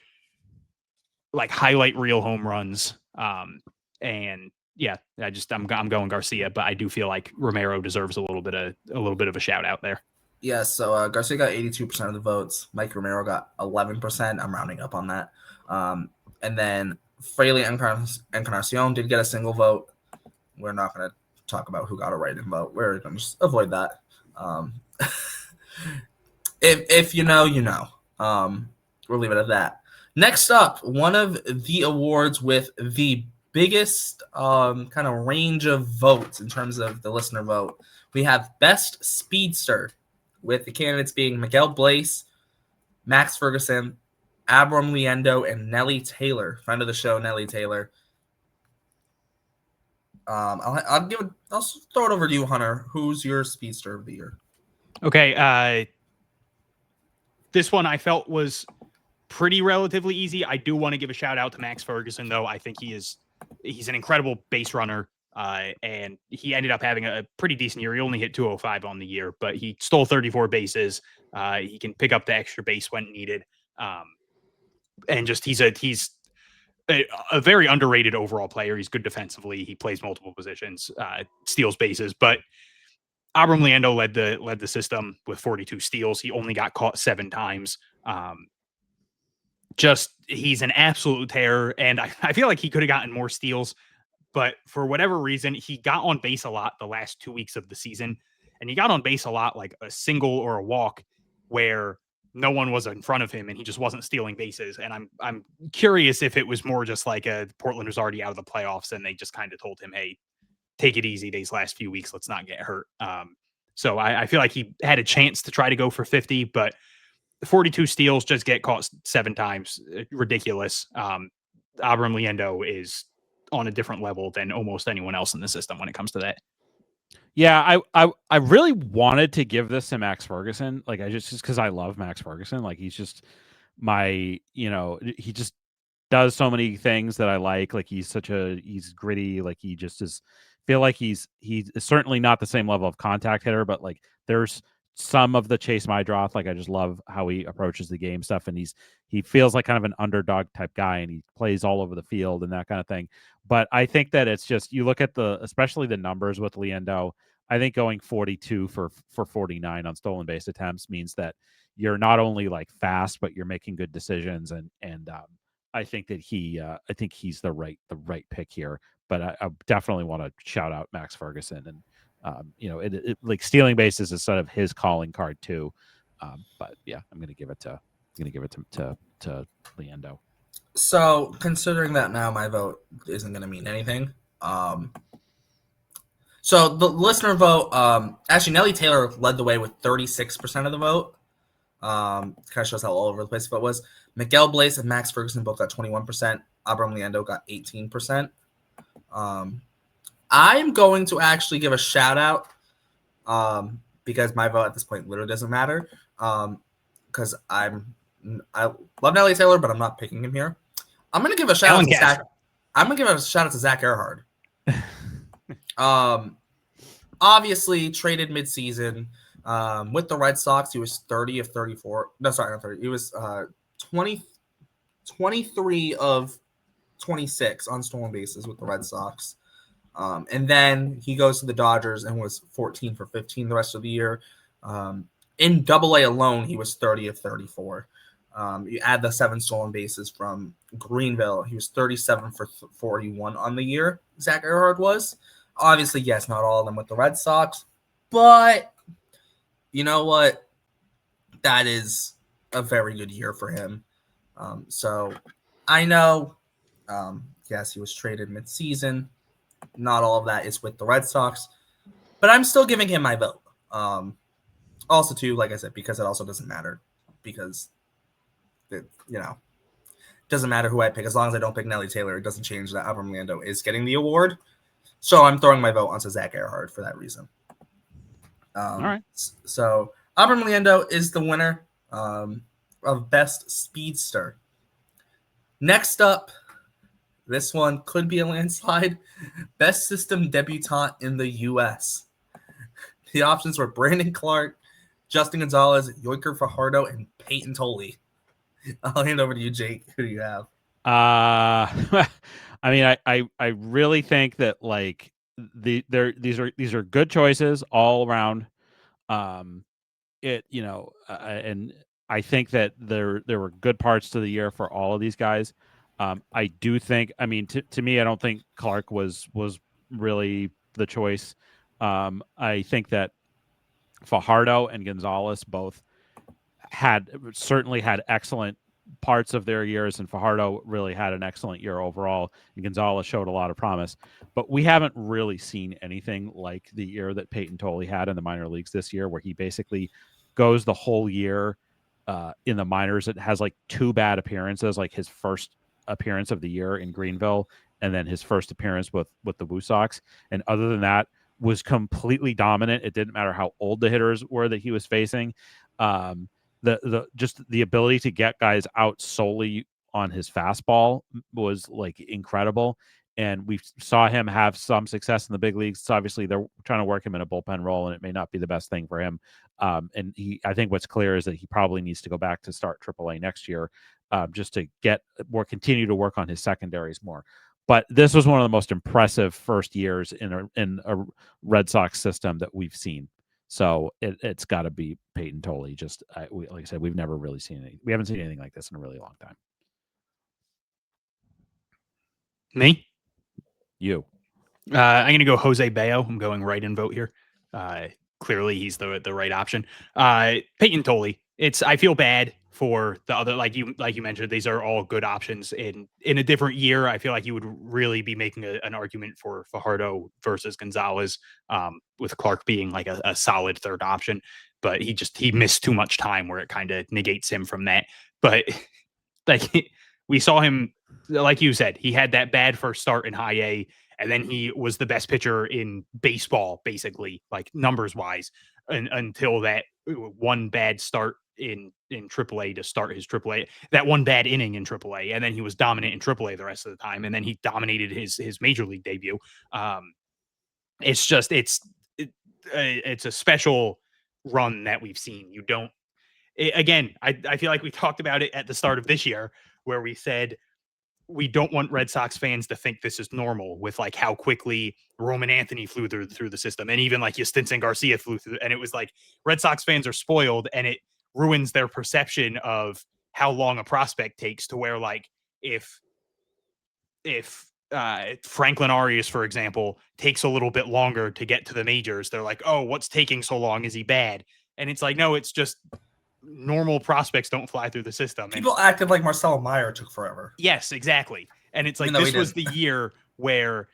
like highlight reel home runs, and yeah, I'm going Garcia, but I do feel like Romero deserves a little bit of a shout out there. Yeah, so Garcia got 82% of the votes. Mike Romero got 11%. I'm rounding up on that. And then Fraley Encarnacion did get a single vote. We're not going to talk about who got a write-in vote. We're going to just avoid that. If you know, you know. We'll leave it at that. Next up, one of the awards with the biggest kind of range of votes in terms of the listener vote. We have Best Speedster, with the candidates being Miguel Blaise, Max Ferguson, Abram Liendo, and Nelly Taylor. Friend of the show, Nelly Taylor. I'll throw it over to you, Hunter. Who's your speedster of the year? Okay, this one I felt was pretty relatively easy. I do want to give a shout out to Max Ferguson, though. I think he's an incredible base runner. And he ended up having a pretty decent year. He only hit 205 on the year, but he stole 34 bases. He can pick up the extra base when needed. And just he's a very underrated overall player. He's good defensively. He plays multiple positions, steals bases. But Abram Liendo led the system with 42 steals. He only got caught 7 times. He's an absolute terror, and I feel like he could have gotten more steals. But for whatever reason, he got on base a lot the last 2 weeks of the season. And he got on base a lot, like a single or a walk, where no one was in front of him and he just wasn't stealing bases. And I'm curious if it was more just like Portland was already out of the playoffs and they just kind of told him, hey, take it easy these last few weeks. Let's not get hurt. So I feel like he had a chance to try to go for 50, but 42 steals, just get caught 7 times. Ridiculous. Abram Liendo is on a different level than almost anyone else in the system when it comes to that. Yeah, I really wanted to give this to Max Ferguson. Like I just because I love Max Ferguson. Like he's just he just does so many things that I like. Like he's gritty. Like he just is feel like he's certainly not the same level of contact hitter, but like there's some of the Chase Mydroth. Like I just love how he approaches the game stuff, and he feels like kind of an underdog type guy, and he plays all over the field and that kind of thing. But I think that it's just you look at especially the numbers with Liendo. I think going 42 for 49 on stolen base attempts means that you're not only like fast, but you're making good decisions, and I think that he's the right pick here. But I definitely want to shout out Max Ferguson, and it like stealing bases is sort of his calling card too. But yeah, I'm gonna give it to Liendo. So considering that now my vote isn't gonna mean anything. So the listener vote, actually Nelly Taylor led the way with 36% of the vote. Kind of shows how all over the place the vote was. Miguel Blaise and Max Ferguson both got 21%. Abram Liendo got 18%. I'm going to actually give a shout out because my vote at this point literally doesn't matter. Because I love Nelly Taylor, but I'm not picking him here. I'm gonna give a shout out to Zach. I'm gonna give a shout out to Zach Earhart. Obviously traded midseason with the Red Sox. He was 30 of 34. No, sorry, not 30. He was 23 of 26 on stolen bases with the Red Sox. And then he goes to the Dodgers and was 14 for 15 the rest of the year. In AA alone, he was 30 of 34. You add the 7 stolen bases from Greenville, he was 37 for 41 on the year. Zach Earhart was. Obviously, yes, not all of them with the Red Sox. But you know what? That is a very good year for him. So I know, yes, he was traded midseason. Not all of that is with the Red Sox. But I'm still giving him my vote. Also, too, like I said, because it also doesn't matter. Because, Doesn't matter who I pick. As long as I don't pick Nelly Taylor, it doesn't change that Albert Lando is getting the award. So I'm throwing my vote onto Zach Earhart for that reason. All right. So Albert Lando is the winner of Best Speedster. Next up, this one could be a landslide. Best System Debutant in the U.S. The options were Brandon Clark, Justin Gonzalez, Yoiker Fajardo, and Peyton Tolley. I'll hand over to you, Jake. Who do you have? I mean, I really think that like these are good choices all around. And I think that there were good parts to the year for all of these guys. I do think, I mean, to me, I don't think Clark was really the choice. I think that Fajardo and Gonzalez both certainly had excellent parts of their years, and Fajardo really had an excellent year overall, and Gonzalez showed a lot of promise. But we haven't really seen anything like the year that Peyton Tolley had in the minor leagues this year, where he basically goes the whole year in the minors. It has like 2 bad appearances, like his first appearance of the year in Greenville, and then his first appearance with the Woo Sox. And other than that, was completely dominant. It didn't matter how old the hitters were that he was facing. Just the ability to get guys out solely on his fastball was like incredible. And we saw him have some success in the big leagues. So obviously they're trying to work him in a bullpen role, and it may not be the best thing for him. And I think what's clear is that he probably needs to go back to start AAA next year, just to continue to work on his secondaries more. But this was one of the most impressive first years in a Red Sox system that we've seen. So it's got to be Peyton Tolley. Like I said, we've never really seen we haven't seen anything like this in a really long time. Me? You. I'm going to go Jose Bayo. I'm going write-in vote here. Clearly, he's the right option. Peyton Tolley. I feel bad for the other, like you mentioned, these are all good options. In a different year, I feel like you would really be making an argument for Fajardo versus Gonzalez, with Clark being like a solid third option. But he missed too much time where it kind of negates him from that. But like we saw him, like you said, he had that bad first start in high A, and then he was the best pitcher in baseball, basically, like numbers wise, until that one bad start in AAA to start his AAA, that one bad inning in AAA, and then he was dominant in AAA the rest of the time, and then he dominated his major league debut. It's a special run that we've seen. I feel like we talked about it at the start of this year, where we said we don't want Red Sox fans to think this is normal, with like how quickly Roman Anthony flew through the system, and even like Yastinson Garcia flew through, and it was like Red Sox fans are spoiled, and it ruins their perception of how long a prospect takes, to where like if Franklin Arias, for example, takes a little bit longer to get to the majors, they're like, oh, what's taking so long? Is he bad? And it's like, no, it's just normal prospects don't fly through the system. People acted like Marcelo Meyer took forever. Yes, exactly. And it's like, this was the year where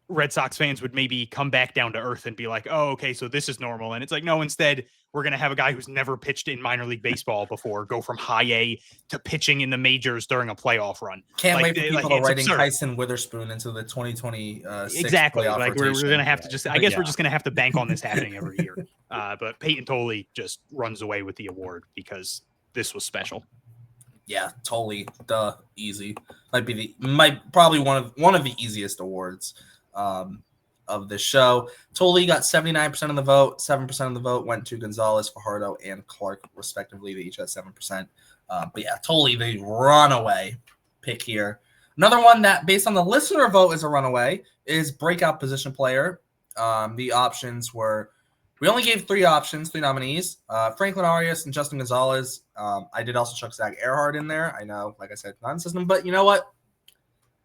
Red Sox fans would maybe come back down to earth and be like, oh, okay, so this is normal. And it's like, no, instead, we're going to have a guy who's never pitched in minor league baseball before go from high A to pitching in the majors during a playoff run. Can't wait for people to writing Tyson Witherspoon into the 2026 exactly. playoff Like rotation. we're going to have to just, I guess we're just going to have to bank on this happening every year. But Peyton Tolley just runs away with the award because this was special. Yeah, Tolley, easy. Probably one of the easiest awards of the show. Tolley got 79% of the vote. 7% of the vote went to Gonzalez, Fajardo, and Clark, respectively. They each had 7%. But yeah, Tolley, the runaway pick here. Another one that, based on the listener vote, is a runaway is breakout position player. The options were, we only gave 3 nominees, Franklin Arias and Justin Gonzalez. I did also chuck Zach Earhart in there. I know, like I said, not in system, but you know what?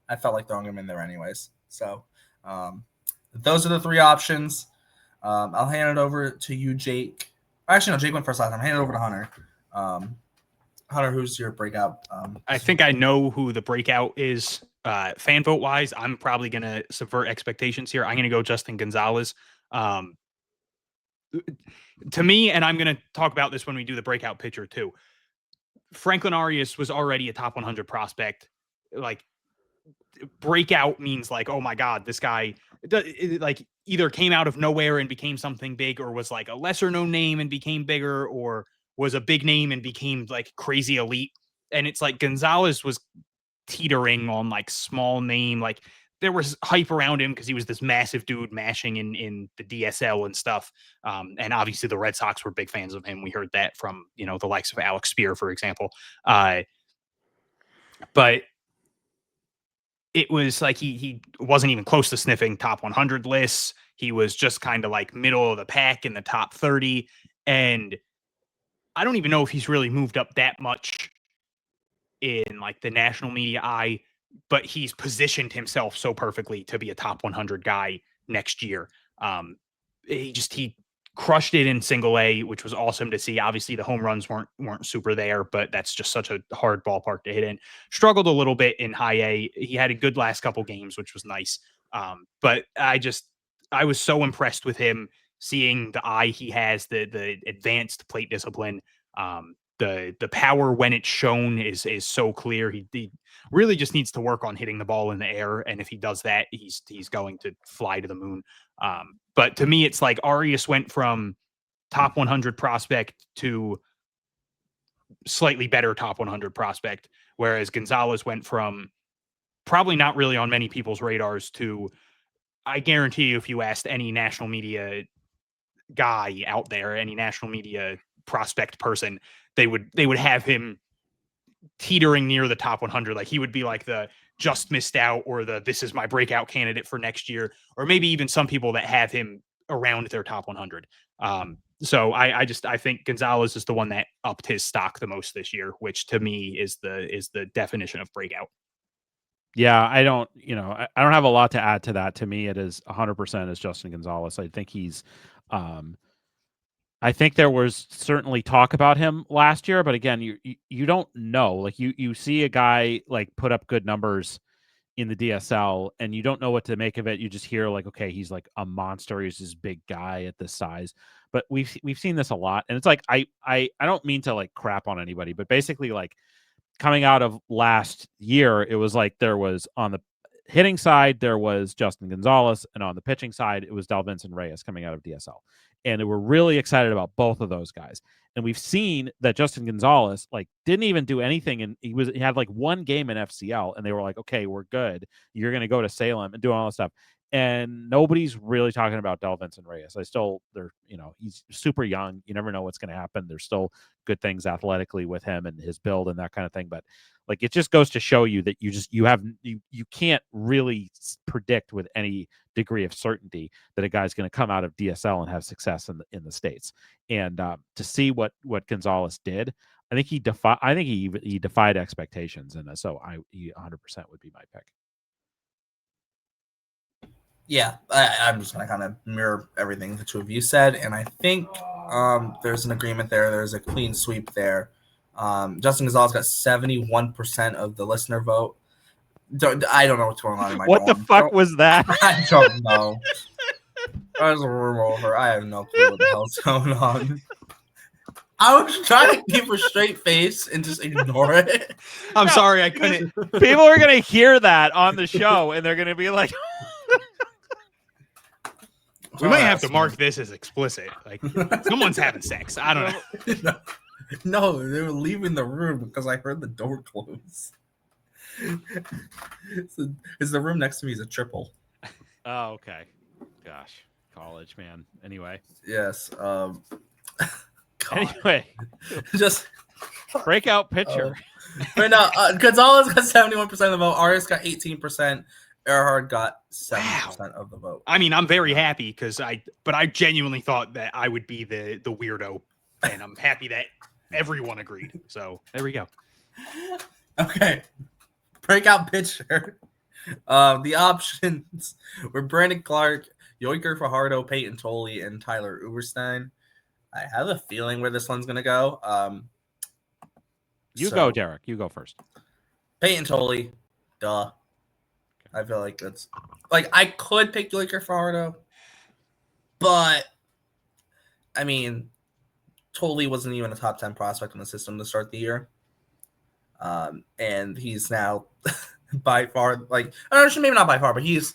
I felt like throwing him in there anyways. So those are the 3 options. I'll hand it over to you, Jake. Actually, no, Jake went first last time. Hand it over to Hunter. Hunter, who's your breakout? I think I know who the breakout is. Fan vote wise, I'm probably going to subvert expectations here. I'm going to go Justin Gonzalez. To me, and I'm going to talk about this when we do the breakout pitcher too, Franklin Arias was already a top 100 prospect. Like, breakout means like, oh my God, this guy like either came out of nowhere and became something big, or was like a lesser known name and became bigger, or was a big name and became like crazy elite. And it's like Gonzalez was teetering on like small name. Like, there was hype around him because he was this massive dude mashing in the DSL and stuff. And obviously the Red Sox were big fans of him. We heard that from, the likes of Alex Spear, for example. But it was like he wasn't even close to sniffing top 100 lists. He was just kind of like middle of the pack in the top 30. And I don't even know if he's really moved up that much in like the national media eye, but he's positioned himself so perfectly to be a top 100 guy next year. He crushed it in single A, which was awesome to see. Obviously the home runs weren't super there, but that's just such a hard ballpark to hit in. Struggled a little bit in high A. He had a good last couple games, which was nice. But I was so impressed with him, seeing the eye he has, the advanced plate discipline. The power when it's shown is so clear. He really just needs to work on hitting the ball in the air, and if he does that, he's going to fly to the moon. But to me, it's like Arias went from top 100 prospect to slightly better top 100 prospect, whereas Gonzalez went from probably not really on many people's radars to, I guarantee you, if you asked any national media guy out there, any national media prospect person, they would have him teetering near the top 100. Like, he would be like the just missed out, or this is my breakout candidate for next year, or maybe even some people that have him around their top 100. So I think Gonzalez is the one that upped his stock the most this year, which to me is the definition of breakout. Yeah, I don't have a lot to add to that. To me, it is 100% is Justin Gonzalez. I think he's, I think there was certainly talk about him last year, but again, you don't know. Like, you see a guy like put up good numbers in the DSL, and you don't know what to make of it. You just hear like, okay, he's like a monster. He's this big guy at this size. But we've seen this a lot, and it's like I don't mean to like crap on anybody, but basically, like, coming out of last year, it was like there was on the hitting side, there was Justin Gonzalez, and on the pitching side, it was Delvinson Reyes coming out of DSL. And we're really excited about both of those guys. And we've seen that Justin Gonzalez like didn't even do anything, and he had like one game in FCL, and they were like, okay, we're good. You're going to go to Salem and do all this stuff. And nobody's really talking about Delvinson Reyes. He's super young. You never know what's going to happen. There's still good things athletically with him and his build and that kind of thing. But like, it just goes to show you that you can't really predict with any degree of certainty that a guy's going to come out of DSL and have success in the States. And to see what Gonzalez did, I think he defied expectations. And so he 100% would be my pick. Yeah, I'm just going to kind of mirror everything the two of you said. And I think there's an agreement there. There's a clean sweep there. Justin Gonzalez got 71% of the listener vote. I don't know what's going on in my What the fuck was that? I don't know. There's a room over. I have no clue what the hell's going on. I was trying to keep a straight face and just ignore it. I'm sorry, I couldn't. People are going to hear that on the show, and they're going to be like... We might have to mark this as explicit. Like, someone's having sex. I don't know. No, they were leaving the room because I heard the door close. Is the room next to me is a triple. Oh, okay. Gosh, college, man. Anyway. Yes. Anyway, just breakout pitcher. Right now, Gonzalez got 71% of the vote. Arias got 18%. Earhart got 7% of the vote. I mean, I'm very happy because I genuinely thought that I would be the weirdo, and I'm happy that everyone agreed. So there we go. Okay, breakout pitcher. The options were Brandon Clark, Yoiker Fajardo, Peyton Tolley, and Tyler Uberstein. I have a feeling where this one's gonna go. Go, Derek. You go first. Peyton Tolley, duh. I feel like that's like I could pick Yoiker Fajardo, but I mean, Tolley wasn't even a top 10 prospect in the system to start the year. And he's now by far, like, maybe not by far, but he's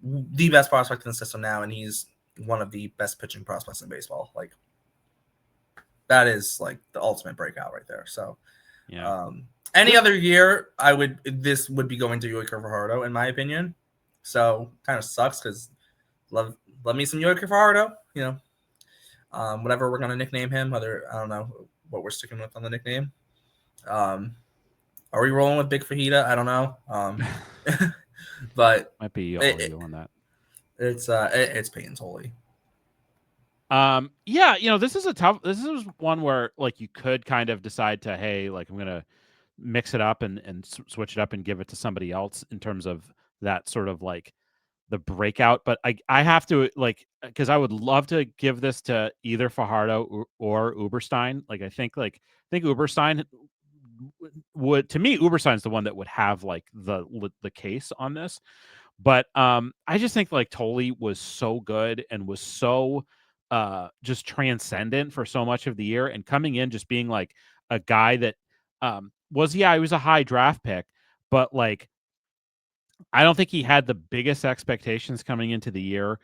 the best prospect in the system now, and he's one of the best pitching prospects in baseball. Like, that is like the ultimate breakout right there. So, any other year, this would be going to Yoiker Fajardo, in my opinion. So, kind of sucks because love me some Yoiker Fajardo, whatever we're gonna nickname him. I don't know what we're sticking with on the nickname. Are we rolling with Big Fajita? I don't know. But might be all you on that. It's Peyton Tolley. Yeah, this is one where like you could kind of decide to, hey, like I'm gonna mix it up and switch it up and give it to somebody else in terms of that sort of like the breakout. But I have to, like, because I would love to give this to either Fajardo or Uberstein. Like I think Uberstein would, to me, Uberstein's the one that would have like the case on this. But I just think like Tolley was so good and was so just transcendent for so much of the year, and coming in just being like a guy that he was a high draft pick, but like I don't think he had the biggest expectations coming into the year.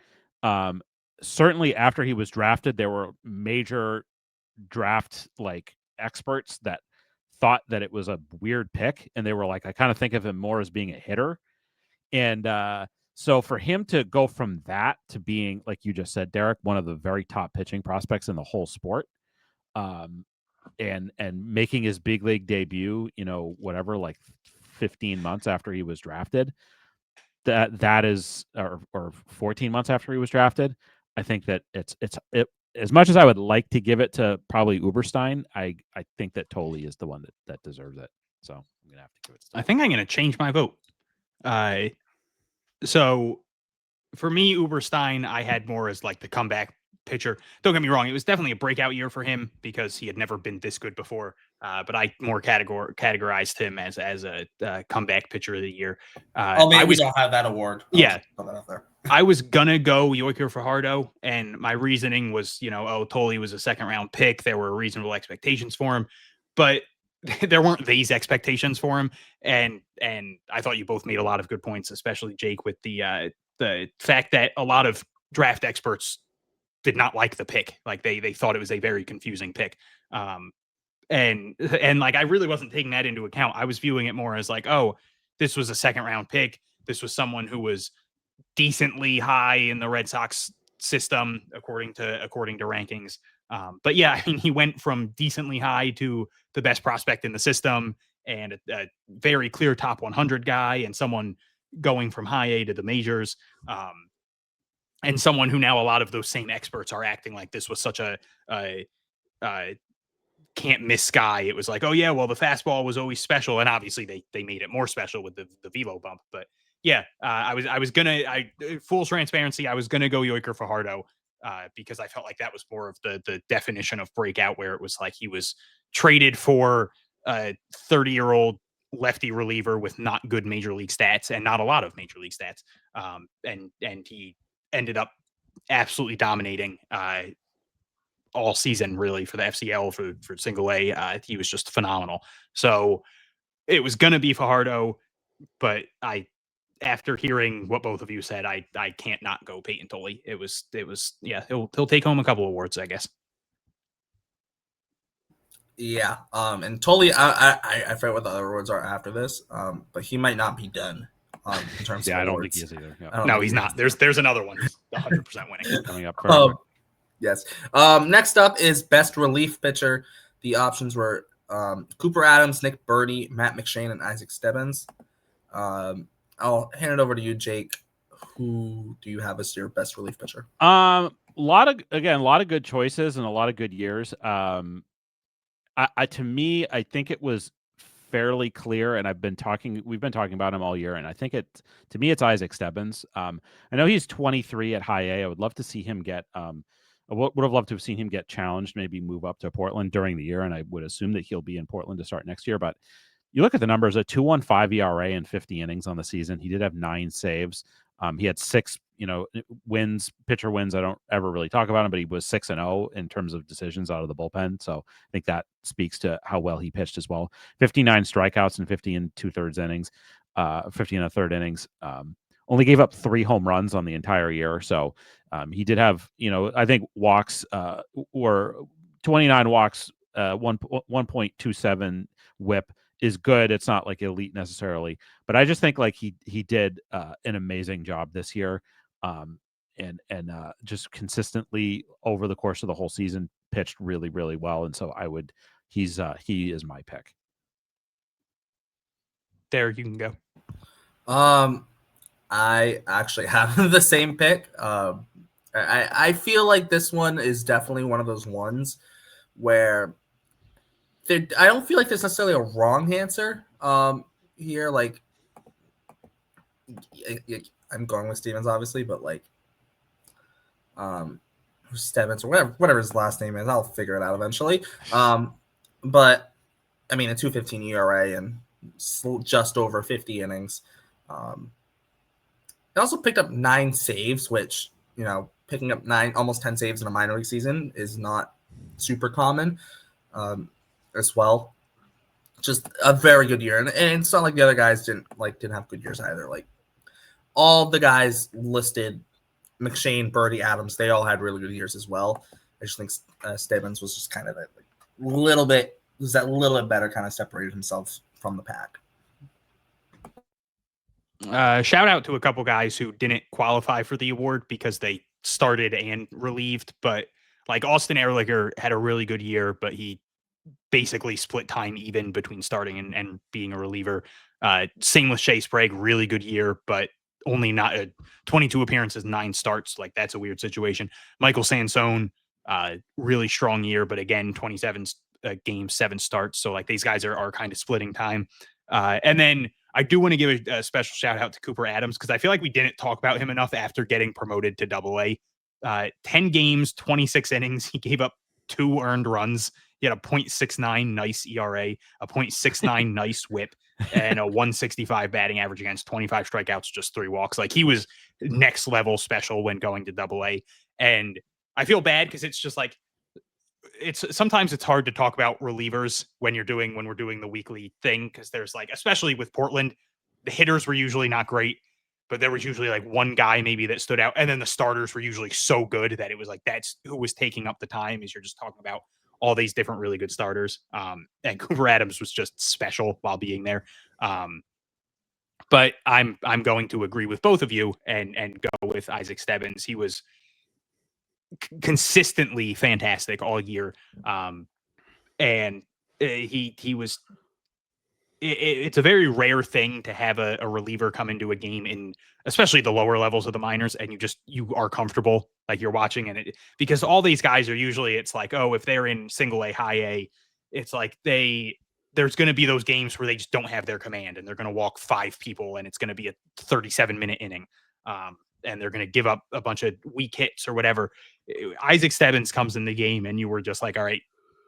Certainly after he was drafted, there were major draft like experts that thought that it was a weird pick, and they were like, I kind of think of him more as being a hitter. And so for him to go from that to being, like you just said, Derrik, one of the very top pitching prospects in the whole sport, and making his big league debut, whatever, like 15 months after he was drafted, that is, or 14 months after he was drafted, I think that it as much as I would like to give it to probably Uberstein, I think that Tolley is the one that deserves it. So I'm gonna have to give it to I think I'm gonna change my vote. So for me, Uberstein, I had more as like the comeback pitcher. Don't get me wrong, it was definitely a breakout year for him because he had never been this good before. But I more categorized him as a comeback pitcher of the year. We don't have that award. Yeah. I was gonna go Yoiker Fajardo, and my reasoning was, Tolley was a second round pick. There were reasonable expectations for him, but there weren't these expectations for him. And I thought you both made a lot of good points, especially Jake, with the fact that a lot of draft experts did not like the pick. Like they thought it was a very confusing pick. And like I really wasn't taking that into account. I was viewing it more as like, oh, this was a second round pick. This was someone who was decently high in the Red Sox system according to rankings. But yeah, I mean, he went from decently high to the best prospect in the system, and a very clear top 100 guy, and someone going from high A to the majors, and someone who now a lot of those same experts are acting like this was such a can't miss guy. It was like, oh yeah, well the fastball was always special, and obviously they made it more special with the velo bump. But yeah, I was gonna, full transparency, I was gonna go Yoiker Fajardo because I felt like that was more of the definition of breakout, where it was like he was traded for a 30-year-old lefty reliever with not good major league stats and not a lot of major league stats, and he ended up absolutely dominating all season, really, for the FCL, for single A. He was just phenomenal. So it was going to be Fajardo, but after hearing what both of you said, I can't not go Peyton Tolley. It was yeah, he'll take home a couple awards, I guess. Yeah. And Tolley, I forget what the other awards are after this. But he might not be done. In terms of I don't awards. think he is either. Yeah. No, he's not. There's another one. He's 100% winning. Coming up. Yes. Next up is best relief pitcher. The options were Cooper Adams, Nick Birdy, Matt McShane, and Isaac Stebbins. I'll hand it over to you, Jake. Who do you have as your best relief pitcher? A lot of good choices and a lot of good years. To me, I think it was fairly clear, and we've been talking about him all year, and I think to me it's Isaac Stebbins. I know he's 23 at high A. I would love to see him get would have loved to have seen him get challenged, maybe move up to Portland during the year, and I would assume that he'll be in Portland to start next year. But you look at the numbers: a 2.15 ERA in 50 innings on the season. He did have 9 saves. He had 6, wins, pitcher wins. I don't ever really talk about him, but he was 6-0 in terms of decisions out of the bullpen. So I think that speaks to how well he pitched as well. 59 strikeouts and 50 and 2/3 innings, 50 and a third innings. Only gave up 3 home runs on the entire year. So he did have, I think walks were 29 walks, 1.27 whip is good. It's not like elite necessarily, but I just think like he did an amazing job this year, and just consistently over the course of the whole season pitched really, really well. And so he is my pick. Derrik, you can go. I actually have the same pick. I feel like this one is definitely one of those ones where I don't feel like there's necessarily a wrong answer here. Like, I'm going with Stevens, obviously, but like, Stebbins or whatever his last name is, I'll figure it out eventually. But I mean, a 2.15 ERA and just over 50 innings. He also picked up 9 saves, which, picking up almost 10 saves in a minor league season is not super common as well. Just a very good year. And it's not like the other guys didn't have good years either. Like, all the guys listed, McShane, Birdie, Adams, they all had really good years as well. I just think Stebbins was just kind of that little bit better, kind of separated himself from the pack. Shout out to a couple guys who didn't qualify for the award because they started and relieved, but like Austin Ehrlicher had a really good year, but he basically split time even between starting and being a reliever. Same with Shea Sprague, really good year, but only not 22 appearances, 9 starts. Like, that's a weird situation. Michael Sansone, really strong year, but again, 27 games, 7 starts. So like these guys are kind of splitting time. And then I do want to give a special shout out to Cooper Adams, because I feel like we didn't talk about him enough after getting promoted to AA. 10 games, 26 innings. He gave up 2 earned runs. He had a .69 nice ERA, a .69 nice whip, and a 165 batting average against 25 strikeouts, just 3 walks. Like, he was next level special when going to AA. And I feel bad because it's just like, sometimes it's hard to talk about relievers when we're doing the weekly thing, because there's like, especially with Portland, the hitters were usually not great, but there was usually like one guy maybe that stood out, and then the starters were usually so good that it was like that's who was taking up the time, as you're just talking about all these different really good starters. And Cooper Adams was just special while being there. But I'm going to agree with both of you and go with Isaac Stebbins. He was consistently fantastic all year. And he was, it's a very rare thing to have a reliever come into a game in, especially the lower levels of the minors, and you are comfortable, like you're watching, and because all these guys are usually, it's like, oh, if they're in single A, high A, it's like there's going to be those games where they just don't have their command, and they're going to walk 5 people, and it's going to be a 37-minute inning. And they're going to give up a bunch of weak hits or whatever. Isaac Stebbins comes in the game, and you were just like, all right,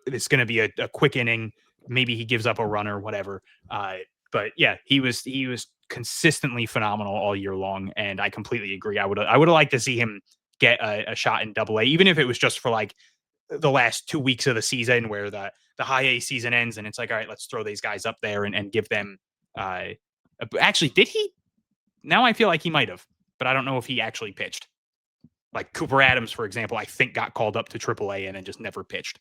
it's going to be a quick inning. Maybe he gives up a run or whatever. But yeah, he was consistently phenomenal all year long. And I completely agree. I would have liked to see him get a shot in AA, even if it was just for like the last 2 weeks of the season where the high A season ends. And it's like, all right, let's throw these guys up there and give them, actually, did he? Now I feel like he might've, but I don't know if he actually pitched. Like Cooper Adams, for example, I think got called up to AAA and then just never pitched.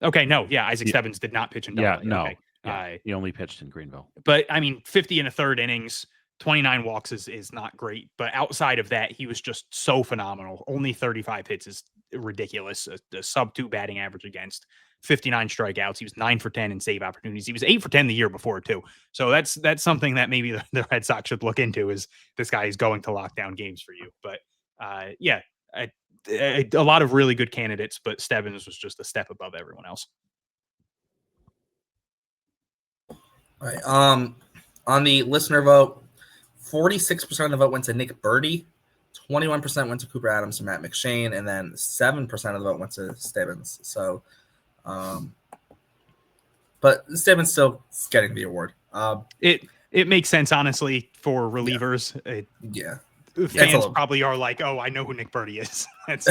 Okay, no, yeah, Isaac Stebbins did not pitch in Yeah, AA. no, Okay. yeah, he only pitched in Greenville. But I mean, 50 and a third innings, 29 walks is not great. But outside of that, he was just so phenomenal. Only 35 hits is ridiculous. A sub-2 batting average against, 59 strikeouts. He was 9 for 10 in save opportunities. He was 8 for 10 the year before too. So that's something that maybe the Red Sox should look into, is this guy is going to lock down games for you. But yeah, a lot of really good candidates, but Stebbins was just a step above everyone else. All right. On the listener vote, 46% of the vote went to Nick Birdie, 21% went to Cooper Adams and Matt McShane, and then 7% of the vote went to Stebbins. So, but Stebbins still getting the award. it makes sense, honestly, for relievers. Yeah. Fans probably are like, oh, I know who Nick Birdie is. That's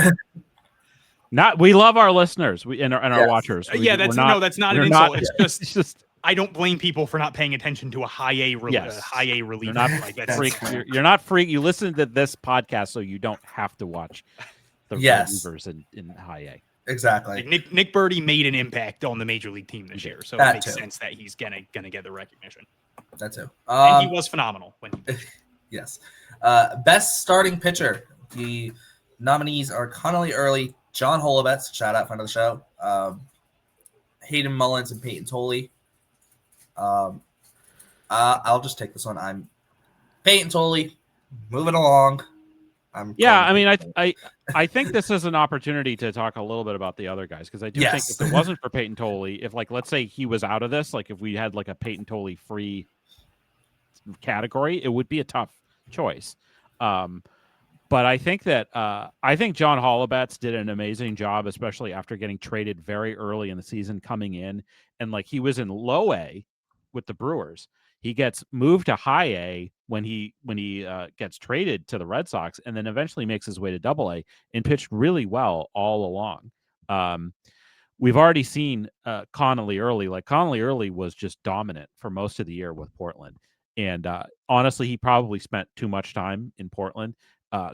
we love our listeners and our watchers. That's not an insult. It's just I don't blame people for not paying attention to a high A reliever. You're not you're not freak. You listen to this podcast so you don't have to watch the relievers in high A. Exactly. Like Nick Birdie made an impact on the major league team this year, so it makes sense that he's gonna get the recognition. That too. And he was phenomenal when he pitched. Yes. Best starting pitcher. The nominees are Connolly Early, John Holobetz, shout out, friend of the show, Hayden Mullins, and Peyton Tolley. I'll just take this one. I'm Peyton Tolley, moving along. I mean, I think this is an opportunity to talk a little bit about the other guys, because I do think if it wasn't for Peyton Tolley, if like let's say he was out of this, like if we had like a Peyton Tolley free category, it would be a tough choice. But I think that John Holobetz did an amazing job, especially after getting traded very early in the season, coming in and like he was in low A with the Brewers. He gets moved to high A when he gets traded to the Red Sox, and then eventually makes his way to Double A and pitched really well all along. We've already seen Connolly Early. Like Connolly Early was just dominant for most of the year with Portland, and honestly, he probably spent too much time in Portland.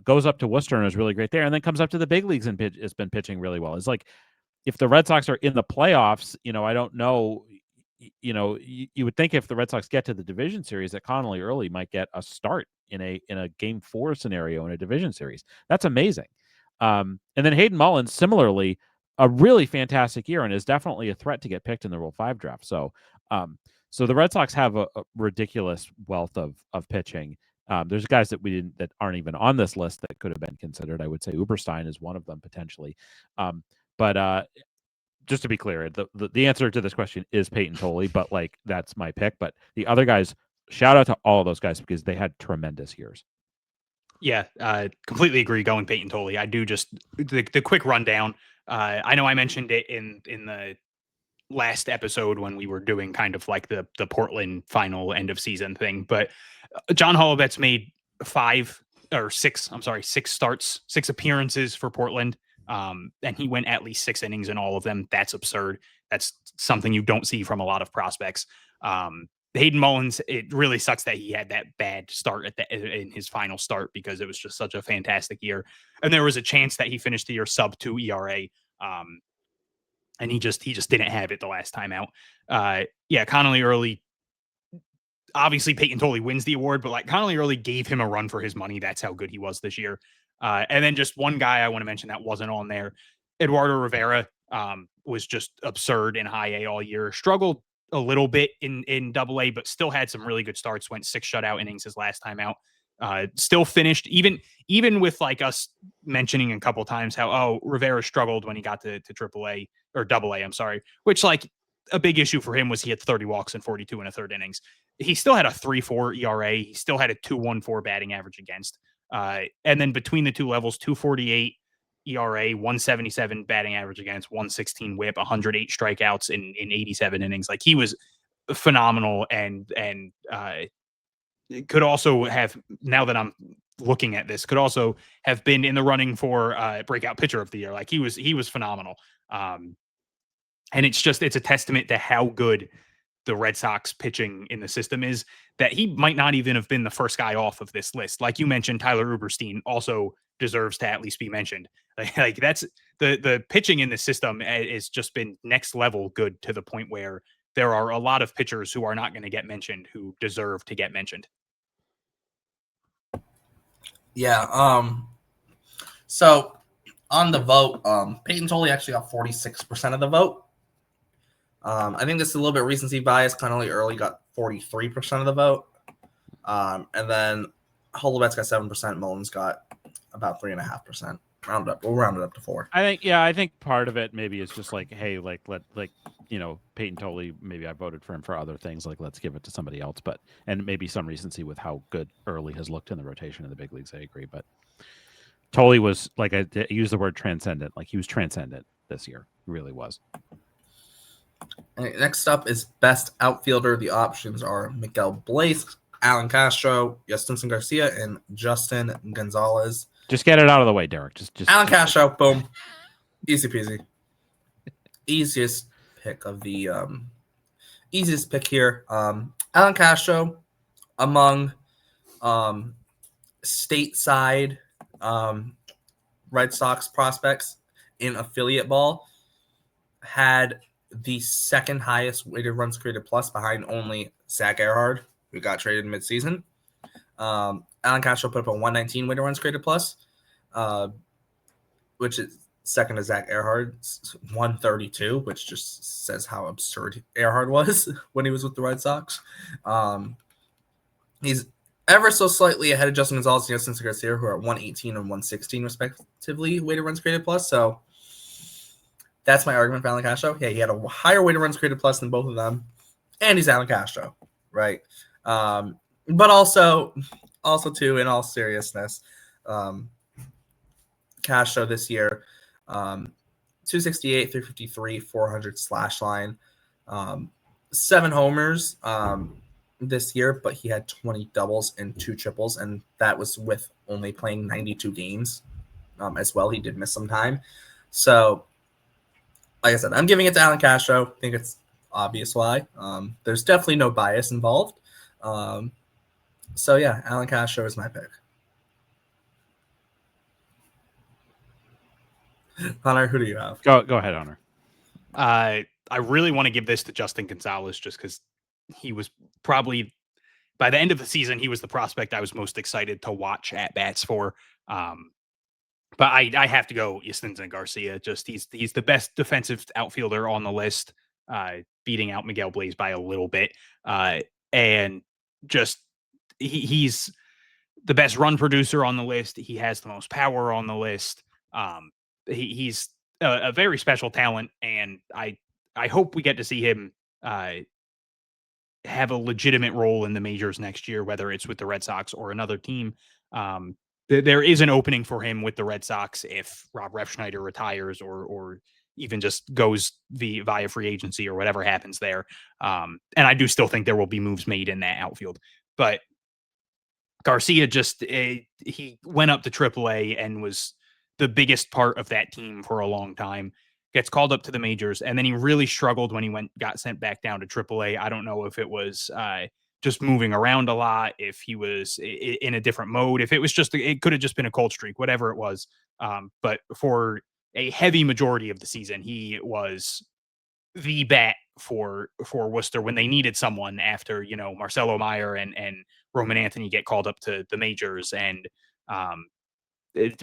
Goes up to Worcester and is really great there, and then comes up to the big leagues and has been pitching really well. It's like if the Red Sox are in the playoffs, I don't know. You would think if the Red Sox get to the division series that Connolly Early might get a start in a game 4 scenario in a division series. That's amazing. And then Hayden Mullins, similarly, a really fantastic year and is definitely a threat to get picked in the Rule 5 draft. So the Red Sox have a ridiculous wealth of pitching. There's guys that aren't even on this list that could have been considered. I would say Uberstein is one of them potentially. But just to be clear, the answer to this question is Peyton Tolley, but like that's my pick. But the other guys, shout out to all of those guys because they had tremendous years. Yeah, completely agree. Going Peyton Tolley. I do just the quick rundown. I know I mentioned it in the last episode when we were doing kind of like the Portland final end of season thing, but John Holobetz made 6 starts, 6 appearances for Portland. And he went at least 6 innings in all of them. That's absurd. That's something you don't see from a lot of prospects. Hayden Mullins, it really sucks that he had that bad start in his final start because it was just such a fantastic year. And there was a chance that he finished the year sub 2 ERA. And he just didn't have it the last time out. Connolly Early, obviously Peyton Tolley wins the award, but like Connolly Early gave him a run for his money. That's how good he was this year. And then just one guy I want to mention that wasn't on there, Eduardo Rivera, was just absurd in high A all year. Struggled a little bit in Double A, but still had some really good starts. Went 6 shutout innings his last time out. Still finished even with like us mentioning a couple times how Rivera struggled when he got to Triple A or Double A. I'm sorry, which like a big issue for him was he had 30 walks and 42 in a third innings. He still had a 3.4 ERA. He still had a 2.14 batting average against. And then between the two levels, 2.48 ERA, 177 batting average against, 116 whip, 108 strikeouts in 87 innings. Like he was phenomenal and could also have, now that I'm looking at this, could also have been in the running for breakout pitcher of the year. Like he was phenomenal. And it's a testament to how good the Red Sox pitching in the system is that he might not even have been the first guy off of this list. Like you mentioned, Tyler Uberstein also deserves to at least be mentioned. Like that's the pitching in the system has just been next level good to the point where there are a lot of pitchers who are not going to get mentioned who deserve to get mentioned. Yeah. So on the vote, Peyton Tolley actually got 46% of the vote. I think this is a little bit recency bias. Connolly Early got 43% of the vote. And then Holobetz got 7%. Mullins got about 3.5%. We'll round it up to 4. I think part of it maybe is just like, hey, Peyton Tolley, maybe I voted for him for other things. Like, let's give it to somebody else. And maybe some recency with how good Early has looked in the rotation in the big leagues. I agree. But Tolley was, like, I use the word transcendent. Like, he was transcendent this year. He really was. right, next up is best outfielder. The options are Miguel Blaze, Alan Castro, Yestinson Garcia, and Justin Gonzalez. Just get it out of the way, Derek. Just Alan Castro, boom, easy peasy. Easiest pick of the easiest pick here. Alan Castro, among stateside Red Sox prospects in affiliate ball, had the second highest weighted runs created plus behind only Zach Earhart, who got traded midseason. Alan Castro put up a 119 weighted runs created plus, which is second to Zach Earhart's 132, which just says how absurd Earhart was when he was with the Red Sox. He's ever so slightly ahead of Justin Gonzalez and Yestinson Garcia, who are at 118 and 116 respectively weighted runs created plus. So that's my argument for Alan Castro. Yeah, he had a higher weighted runs created plus than both of them, and he's Alan Castro, right? But also too, in all seriousness, Castro this year, 268, 353, 400 slash line, 7 homers this year, but he had 20 doubles and 2 triples, and that was with only playing 92 games as well. He did miss some time. So, like I said, I'm giving it to Alan Castro. I think it's obvious why. There's definitely no bias involved. So, yeah, Alan Castro is my pick. Hunter, who do you have? Go ahead, Hunter. I really want to give this to Justin Gonzalez just because he was probably, by the end of the season, he was the prospect I was most excited to watch at bats for. But I have to go Yestinson Garcia. Just he's the best defensive outfielder on the list, beating out Miguel Blaze by a little bit. And just he's the best run producer on the list. He has the most power on the list. He's a very special talent, and I hope we get to see him have a legitimate role in the majors next year, whether it's with the Red Sox or another team. There is an opening for him with the Red Sox if Rob Refschneider retires or even just goes via free agency or whatever happens there. And I do still think there will be moves made in that outfield. But Garcia just he went up to AAA and was the biggest part of that team for a long time. Gets called up to the majors, and then he really struggled when he got sent back down to AAA. I don't know if it was just moving around a lot, if he was in a different mode, if it was just, it could have just been a cold streak, whatever it was. But for a heavy majority of the season, he was the bat for Worcester when they needed someone after, Marcelo Meyer and Roman Anthony get called up to the majors, and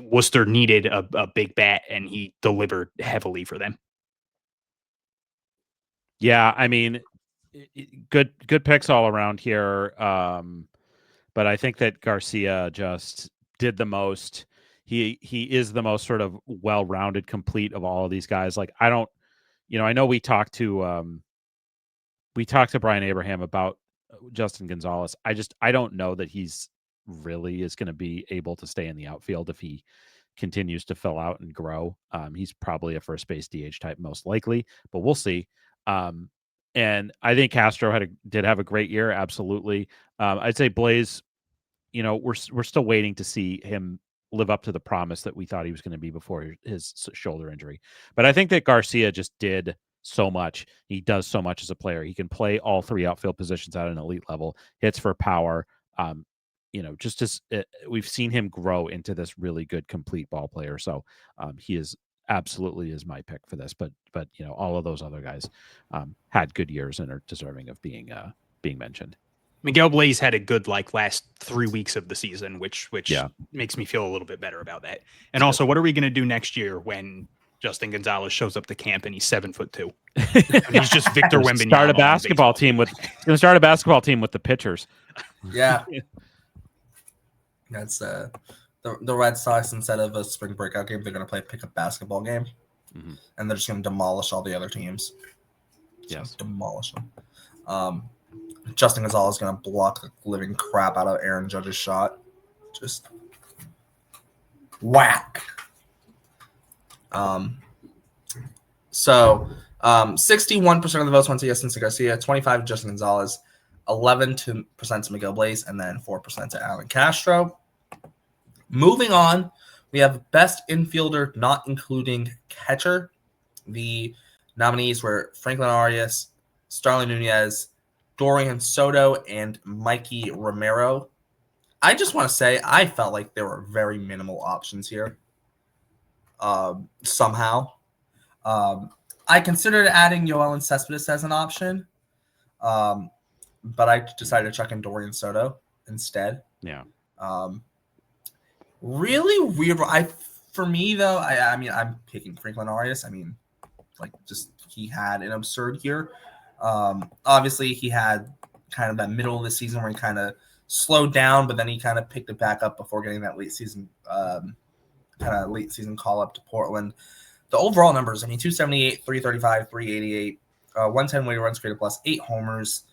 Worcester needed a big bat, and he delivered heavily for them. Yeah, I mean, good picks all around here. But I think that Garcia just did the most. He is the most sort of well-rounded, complete of all of these guys. Like, I don't, I know we talked to Brian Abraham about Justin Gonzalez. I don't know that he's really is going to be able to stay in the outfield if he continues to fill out and grow. He's probably a first base DH type, most likely, but we'll see. And I think Castro did have a great year. Absolutely. I'd say Blaze, we're still waiting to see him live up to the promise that we thought he was going to be before his shoulder injury. But I think that Garcia just did so much. He does so much as a player. He can play all 3 outfield positions at an elite level, hits for power. Just as we've seen him grow into this really good, complete ball player. So he is absolutely is my pick for this, but all of those other guys had good years and are deserving of being mentioned. Miguel Blaze had a good last 3 weeks of the season, which makes me feel a little bit better about that. And also, what are we going to do next year when Justin Gonzalez shows up to camp and he's 7'2"? And he's just Victor Wembanyama. Start a basketball team with the pitchers. Yeah. That's the Red Sox, instead of a spring breakout game, they're going to play a pickup basketball game, and they're just going to demolish all the other teams. Yes, demolish them. Justin Gonzalez is going to block the living crap out of Aaron Judge's shot. Just whack. So 61% of the votes went to Yassin Garcia, 25% to Justin Gonzalez, 11% to Miguel Blaze, and then 4% to Alan Castro. Moving on, we have best infielder, not including catcher. The nominees were Franklin Arias, Starlin Nunez, Dorian Soto, and Mikey Romero. I just want to say I felt like there were very minimal options here. Somehow. I considered adding Yoelan Cespedes as an option, but I decided to chuck in Dorian Soto instead. Yeah. Really weird. For me though, I mean I'm picking Franklin Arias. I mean, like just he had an absurd year. Obviously he had kind of that middle of the season where he kind of slowed down, but then he kind of picked it back up before getting that late season call up to Portland. The overall numbers, I mean, 278, 335, 388, 110 weighted runs created plus, 8 homers,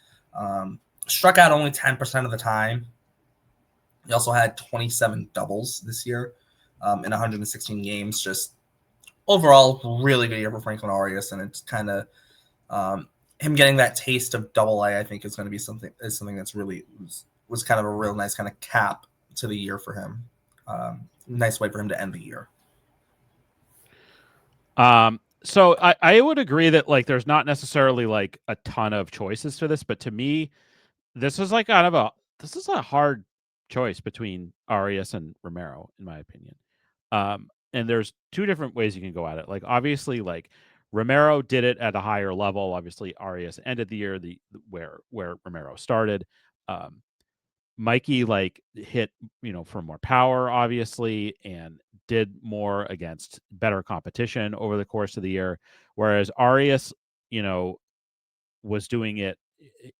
struck out only 10% of the time. He also had 27 doubles this year in 116 games. Just overall, really good year for Franklin Arias, and it's kind of him getting that taste of Double-A. I think is going to be something that's really was kind of a real nice kind of cap to the year for him. Nice way for him to end the year. So I would agree that like there's not necessarily like a ton of choices for this, but to me, this is like this is a hard choice between Arias and Romero, in my opinion. And there's two different ways you can go at it. Like obviously, like Romero did it at a higher level. Obviously, Arias ended the year where Romero started. Mikey like hit, for more power, obviously, and did more against better competition over the course of the year. Whereas Arias, was doing it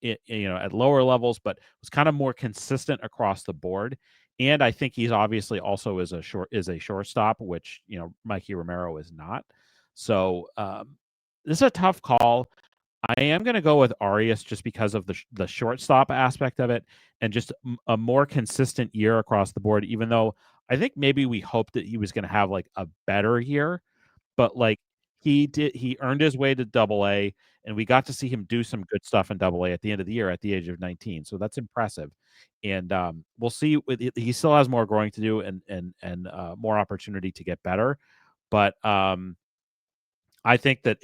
at lower levels, but was kind of more consistent across the board. And I think he's obviously also is a shortstop, which, Mikey Romero is not. So this is a tough call. I am going to go with Arias just because of the shortstop aspect of it and just a more consistent year across the board, even though I think maybe we hoped that he was going to have like a better year, but like he earned his way to Double-A, and we got to see him do some good stuff in Double-A at the end of the year at the age of 19. So that's impressive. And we'll see. He still has more growing to do and more opportunity to get better. But I think that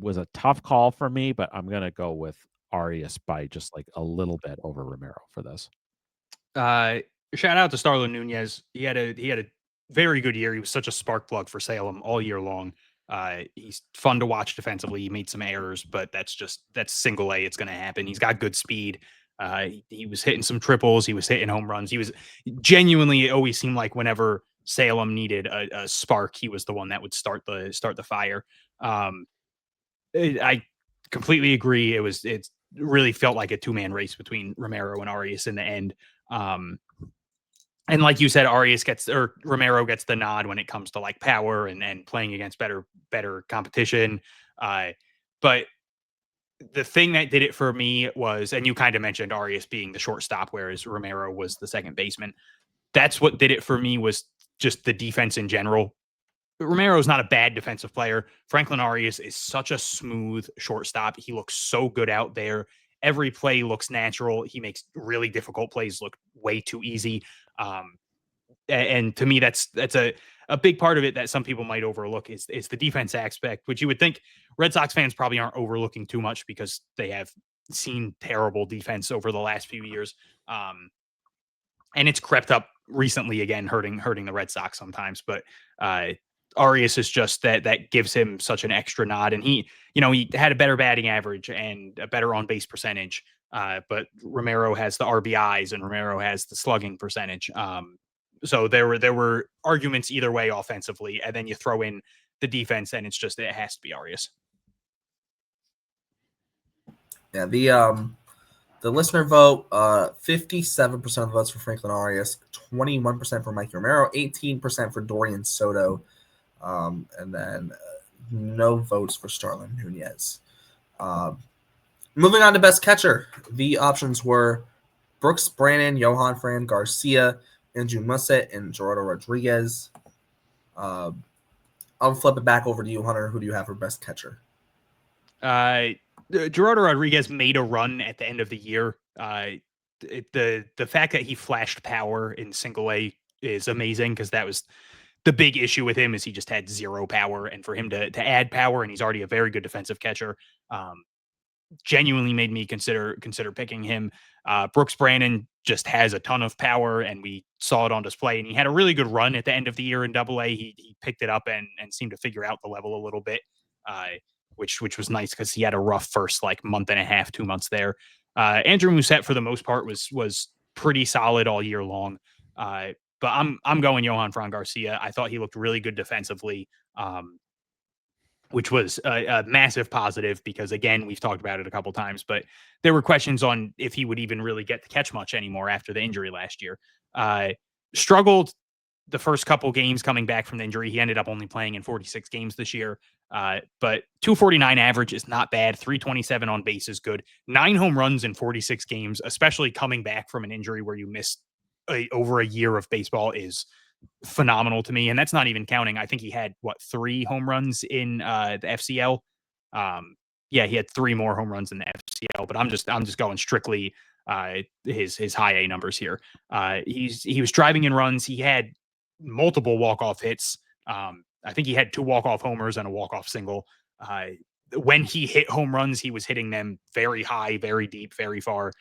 was a tough call for me, but I'm gonna go with Arias by just like a little bit over Romero for this. Shout out to Starlin Nunez. He had a very good year. He was such a spark plug for Salem all year long. He's fun to watch defensively. He made some errors, but that's single A. It's going to happen. He's got good speed. He was hitting some triples. He was hitting home runs. He was genuinely, it always seemed like whenever Salem needed a spark, he was the one that would start the fire. I completely agree. It really felt like a 2-man race between Romero and Arias in the end. And like you said, Romero gets the nod when it comes to like power and playing against better competition. But the thing that did it for me was, and you kind of mentioned Arias being the shortstop, whereas Romero was the second baseman. That's what did it for me, was just the defense in general. Romero is not a bad defensive player. Franklin Arias is such a smooth shortstop. He looks so good out there. Every play looks natural. He makes really difficult plays look way too easy. And to me, that's a big part of it that some people might overlook is the defense aspect, which you would think Red Sox fans probably aren't overlooking too much because they have seen terrible defense over the last few years. And it's crept up recently again, hurting the Red Sox sometimes. But Arias is just that gives him such an extra nod. And he had a better batting average and a better on base percentage. But Romero has the RBIs and Romero has the slugging percentage. So there were arguments either way offensively, and then you throw in the defense, and it has to be Arias. Yeah, the listener vote, 57% of the votes for Franklin Arias, 21% for Mike Romero, 18% for Dorian Soto, and then no votes for Starlin Nunez. Moving on to best catcher, the options were Brooks Brannon, Johan Fran Garcia, Andrew Musset, and Gerardo Rodriguez. I'll flip it back over to you, Hunter. Who do you have for best catcher? Gerardo Rodriguez made a run at the end of the year. The fact that he flashed power in single A is amazing, because that was the big issue with him, is he just had zero power, and for him to add power, and he's already a very good defensive catcher, genuinely made me consider picking him. Brooks Brannon just has a ton of power, and we saw it on display, and he had a really good run at the end of the year in Double A. He picked it up and seemed to figure out the level a little bit, which was nice, because he had a rough first like month and a half, 2 months there. Andrew Musette, for the most part, was pretty solid all year long. But I'm going Johan Fran Garcia. I thought he looked really good defensively, which was a massive positive, because, again, we've talked about it a couple times, but there were questions on if he would even really get to catch much anymore after the injury last year. Struggled the first couple games coming back from the injury. He ended up only playing in 46 games this year. But 249 average is not bad. 327 on base is good. 9 home runs in 46 games, especially coming back from an injury where you missed over a year of baseball, is phenomenal to me. And that's not even counting, I think he had 3 home runs in the FCL. Yeah, he had 3 more home runs in the FCL, but I'm just going strictly his high A numbers here. He was driving in runs. He had multiple walk-off hits. I think he had 2 walk-off homers and a walk-off single. When he hit home runs, he was hitting them very high, very deep, very far.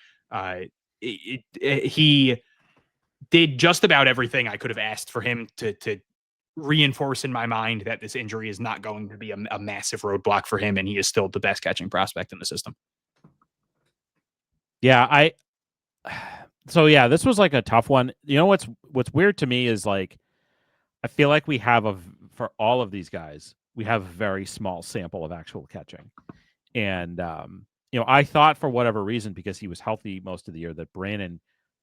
He did just about everything I could have asked for him to reinforce in my mind that this injury is not going to be a massive roadblock for him, and he is still the best catching prospect in the system. Yeah, this was like a tough one. You know what's weird to me is, like, I feel like we have for all of these guys, we have a very small sample of actual catching. And I thought, for whatever reason, because he was healthy most of the year, that Brannon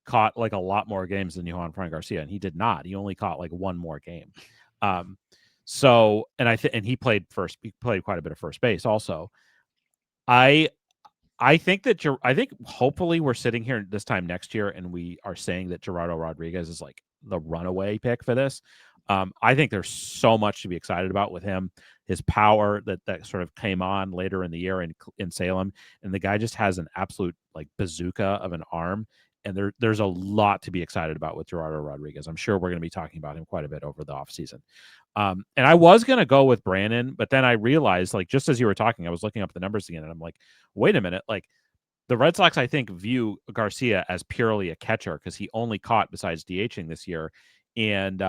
caught like a lot more games than Johan Fran Garcia, and he did not. He only caught like 1 more game. So, and he played first. He played quite a bit of first base also. I think hopefully we're sitting here this time next year and we are saying that Gerardo Rodriguez is like the runaway pick for this. I think there's so much to be excited about with him. His power that sort of came on later in the year in Salem, and the guy just has an absolute like bazooka of an arm. And there's a lot to be excited about with Gerardo Rodriguez. I'm sure we're going to be talking about him quite a bit over the offseason. And I was going to go with Brannon, but then I realized, like, just as you were talking, I was looking up the numbers again, and I'm like, wait a minute. Like, the Red Sox, I think, view Garcia as purely a catcher, because he only caught, besides DHing this year, and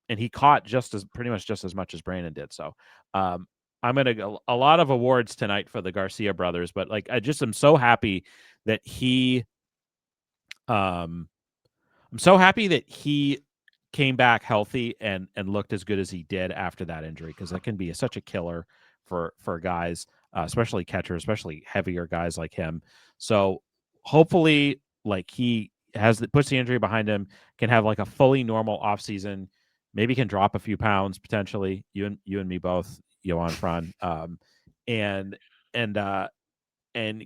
he caught pretty much just as much as Brannon did. So I'm going to go a lot of awards tonight for the Garcia brothers, but like, I just am so happy that he came back healthy and looked as good as he did after that injury, because that can be such a killer for guys, especially catchers, especially heavier guys like him. So hopefully, like, he puts the injury behind him, can have like a fully normal offseason, maybe can drop a few pounds potentially. You and me both, Johan Fran, and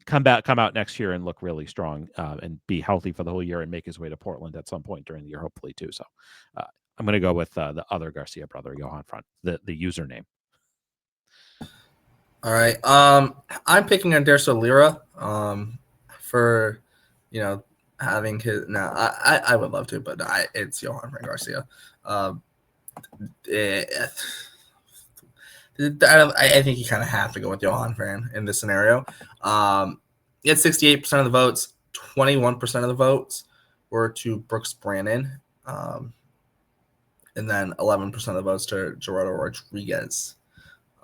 come out next year and look really strong, and be healthy for the whole year, and make his way to Portland at some point during the year, hopefully too. So I'm going to go with the other Garcia brother, Johan Fran, the username. All right. I'm picking Anderson Lira for, having his. No, I would love to, but it's Johan Fran Garcia. I think you kind of have to go with Johan Fran in this scenario. He had 68% of the votes. 21% of the votes were to Brooks Brannon, and then 11% of the votes to Gerardo Rodriguez.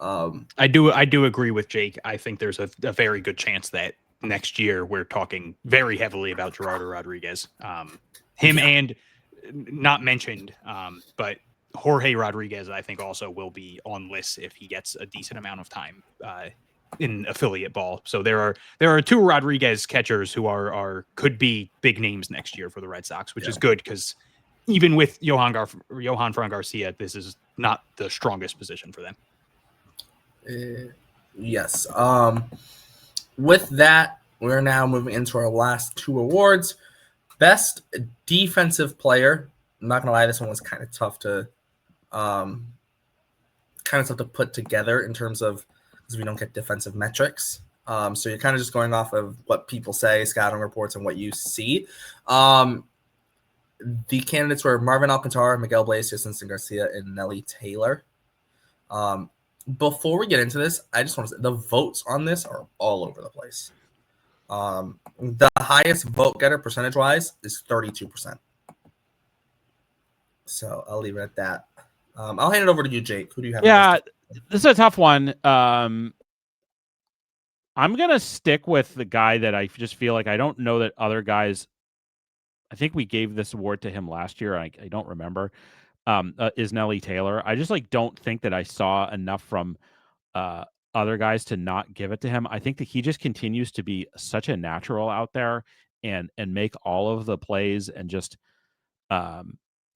I do agree with Jake. I think there's a very good chance that next year we're talking very heavily about Gerardo Rodriguez. And not mentioned, but Jorge Rodriguez, I think, also will be on lists if he gets a decent amount of time in affiliate ball. So there are 2 Rodriguez catchers who could be big names next year for the Red Sox, which is good, because even with Johan Fran Garcia, this is not the strongest position for them. Yes. With that, we're now moving into our last 2 awards. Best defensive player. I'm not gonna lie, this one was kind of tough to put together in terms of because we don't get defensive metrics. So you're kind of just going off of what people say, scouting reports, and what you see. The candidates were Marvin Alcantara, Miguel Blaze, Justin Garcia, and Nelly Taylor. Before we get into this, I just want to say the votes on this are all over the place. The highest vote getter percentage-wise is 32%. So I'll leave it at that. I'll hand it over to you, Jake. Who do you have? Yeah, this is a tough one. I'm going to stick with the guy that I just feel like I don't know that other guys. I think we gave this award to him last year. I don't remember. Is Nelly Taylor. I just don't think that I saw enough from other guys to not give it to him. I think that he just continues to be such a natural out there and make all of the plays and just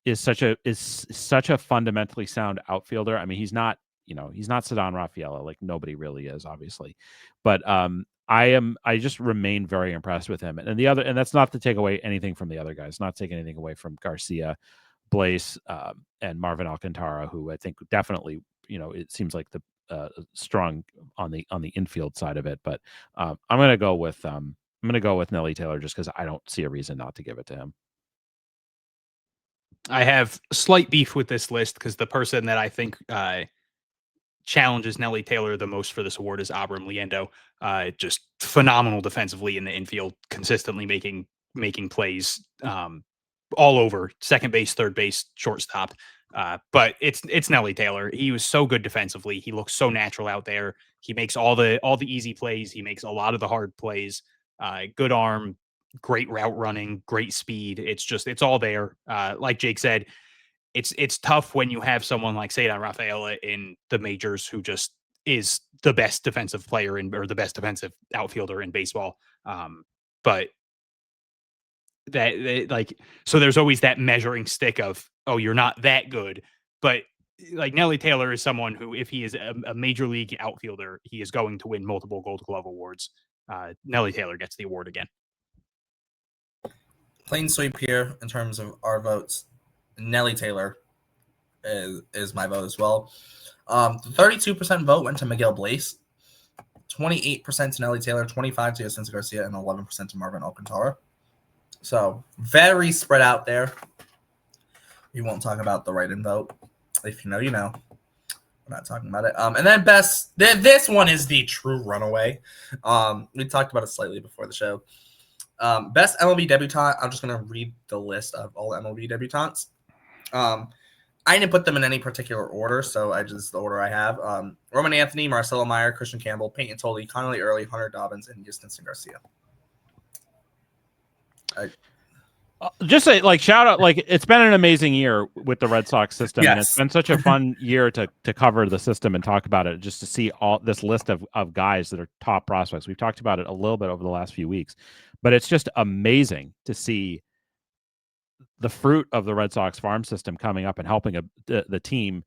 is such a fundamentally sound outfielder. I mean, he's not Ceddanne Rafaela, like nobody really is, obviously. But I just remain very impressed with him. And that's not to take away anything from the other guys, not taking anything away from Garcia, Blaze, and Marvin Alcantara, who I think definitely, it seems like the strong on the infield side of it. But I'm gonna go with Nelly Taylor just because I don't see a reason not to give it to him. I have slight beef with this list because the person that I think challenges Nelly Taylor the most for this award is Abram Liendo. Just phenomenal defensively in the infield, consistently making plays all over second base, third base, shortstop. But it's Nelly Taylor. He was so good defensively. He looks so natural out there. He makes all the easy plays. He makes a lot of the hard plays. Good arm, great route running, great speed. It's all there. Like Jake said, it's tough when you have someone like Ceddanne Rafaela in the majors who just is the best defensive player or the best defensive outfielder in baseball. But so there's always that measuring stick of, oh, you're not that good. But like Nelly Taylor is someone who, if he is a major league outfielder, he is going to win multiple Gold Glove awards. Nelly Taylor gets the award again. Plain sweep here in terms of our votes. Nelly Taylor is my vote as well. 32% vote went to Miguel Blaze, 28% to Nelly Taylor, 25% to Justin Garcia, and 11% to Marvin Alcantara. So very spread out there. We won't talk about the write-in vote. If you know, you know. We're not talking about it. And then best, this one is the true runaway. We talked about it slightly before the show. Best MLB debutant. I'm just gonna read the list of all MLB debutantes. I didn't put them in any particular order, so the order I have. Roman Anthony, Marcelo Meyer, Christian Campbell, Peyton Toley, Connolly Early, Hunter Dobbins, and Justin Garcia. Just say, shout out, it's been an amazing year with the Red Sox system. Yes. And it's been such a fun year to cover the system and talk about it, just to see all this list of guys that are top prospects. We've talked about it a little bit over the last few weeks, but it's just amazing to see the fruit of the Red Sox farm system coming up and helping the team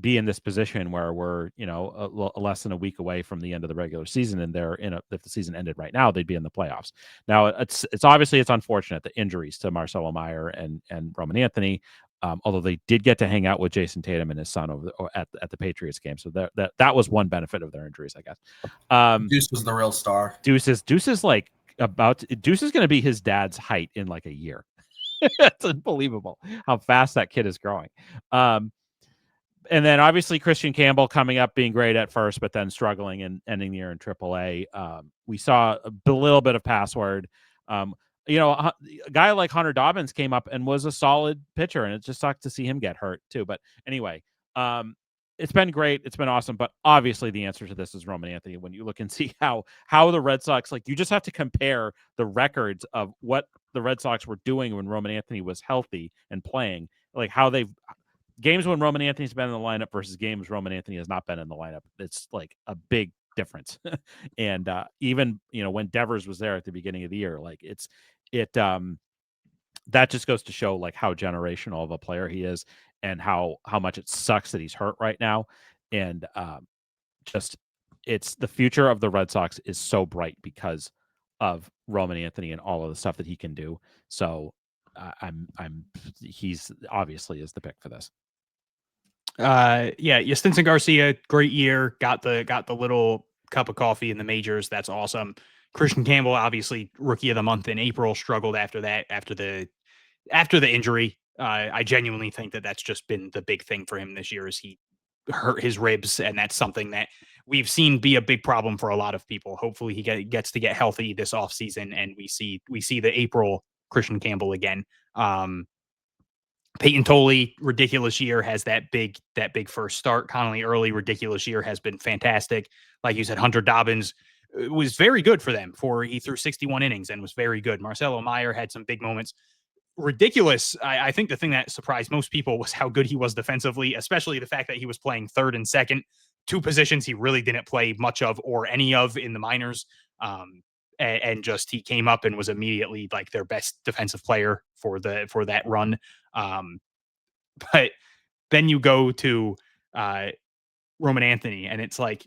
be in this position where we're, less than a week away from the end of the regular season, and if the season ended right now, they'd be in the playoffs. Now, it's obviously it's unfortunate, the injuries to Marcelo Meyer and Roman Anthony, although they did get to hang out with Jason Tatum and his son at the Patriots game, so that was one benefit of their injuries, I guess. Deuce was the real star. Deuce is going to be his dad's height in like a year. It's unbelievable how fast that kid is growing. And then obviously Christian Campbell coming up, being great at first, but then struggling and ending the year in AAA. We saw a little bit of password. A guy like Hunter Dobbins came up and was a solid pitcher, and it just sucked to see him get hurt too. But anyway, it's been great. It's been awesome. But obviously the answer to this is Roman Anthony. When you look and see how the Red Sox, you just have to compare the records of what the Red Sox were doing when Roman Anthony was healthy and playing, how they've games when Roman Anthony's been in the lineup versus games Roman Anthony has not been in the lineup. It's like a big difference. And even, when Devers was there at the beginning of the year, that just goes to show how generational of a player he is and how much it sucks that he's hurt right now. And it's the future of the Red Sox is so bright because of Roman Anthony and all of the stuff that he can do. So he's obviously is the pick for this. Stinson Garcia, great year. Got the little cup of coffee in the majors. That's awesome. Christian Campbell, obviously rookie of the month in April, struggled after that, after the injury. I genuinely think that that's just been the big thing for him this year is he hurt his ribs, and that's something that we've seen be a big problem for a lot of people. Hopefully he gets to get healthy this offseason, and we see the April Christian Campbell again. Peyton Tolley, ridiculous year, has that big first start. Connolly Early, ridiculous year, has been fantastic. Like you said, Hunter Dobbins was very good for them. He threw 61 innings and was very good. Marcelo Meyer had some big moments. Ridiculous. I think the thing that surprised most people was how good he was defensively, especially the fact that he was playing third and second, two positions he really didn't play much of or any of in the minors. And just he came up and was immediately like their best defensive player for that run. But then you go to Roman Anthony, and it's like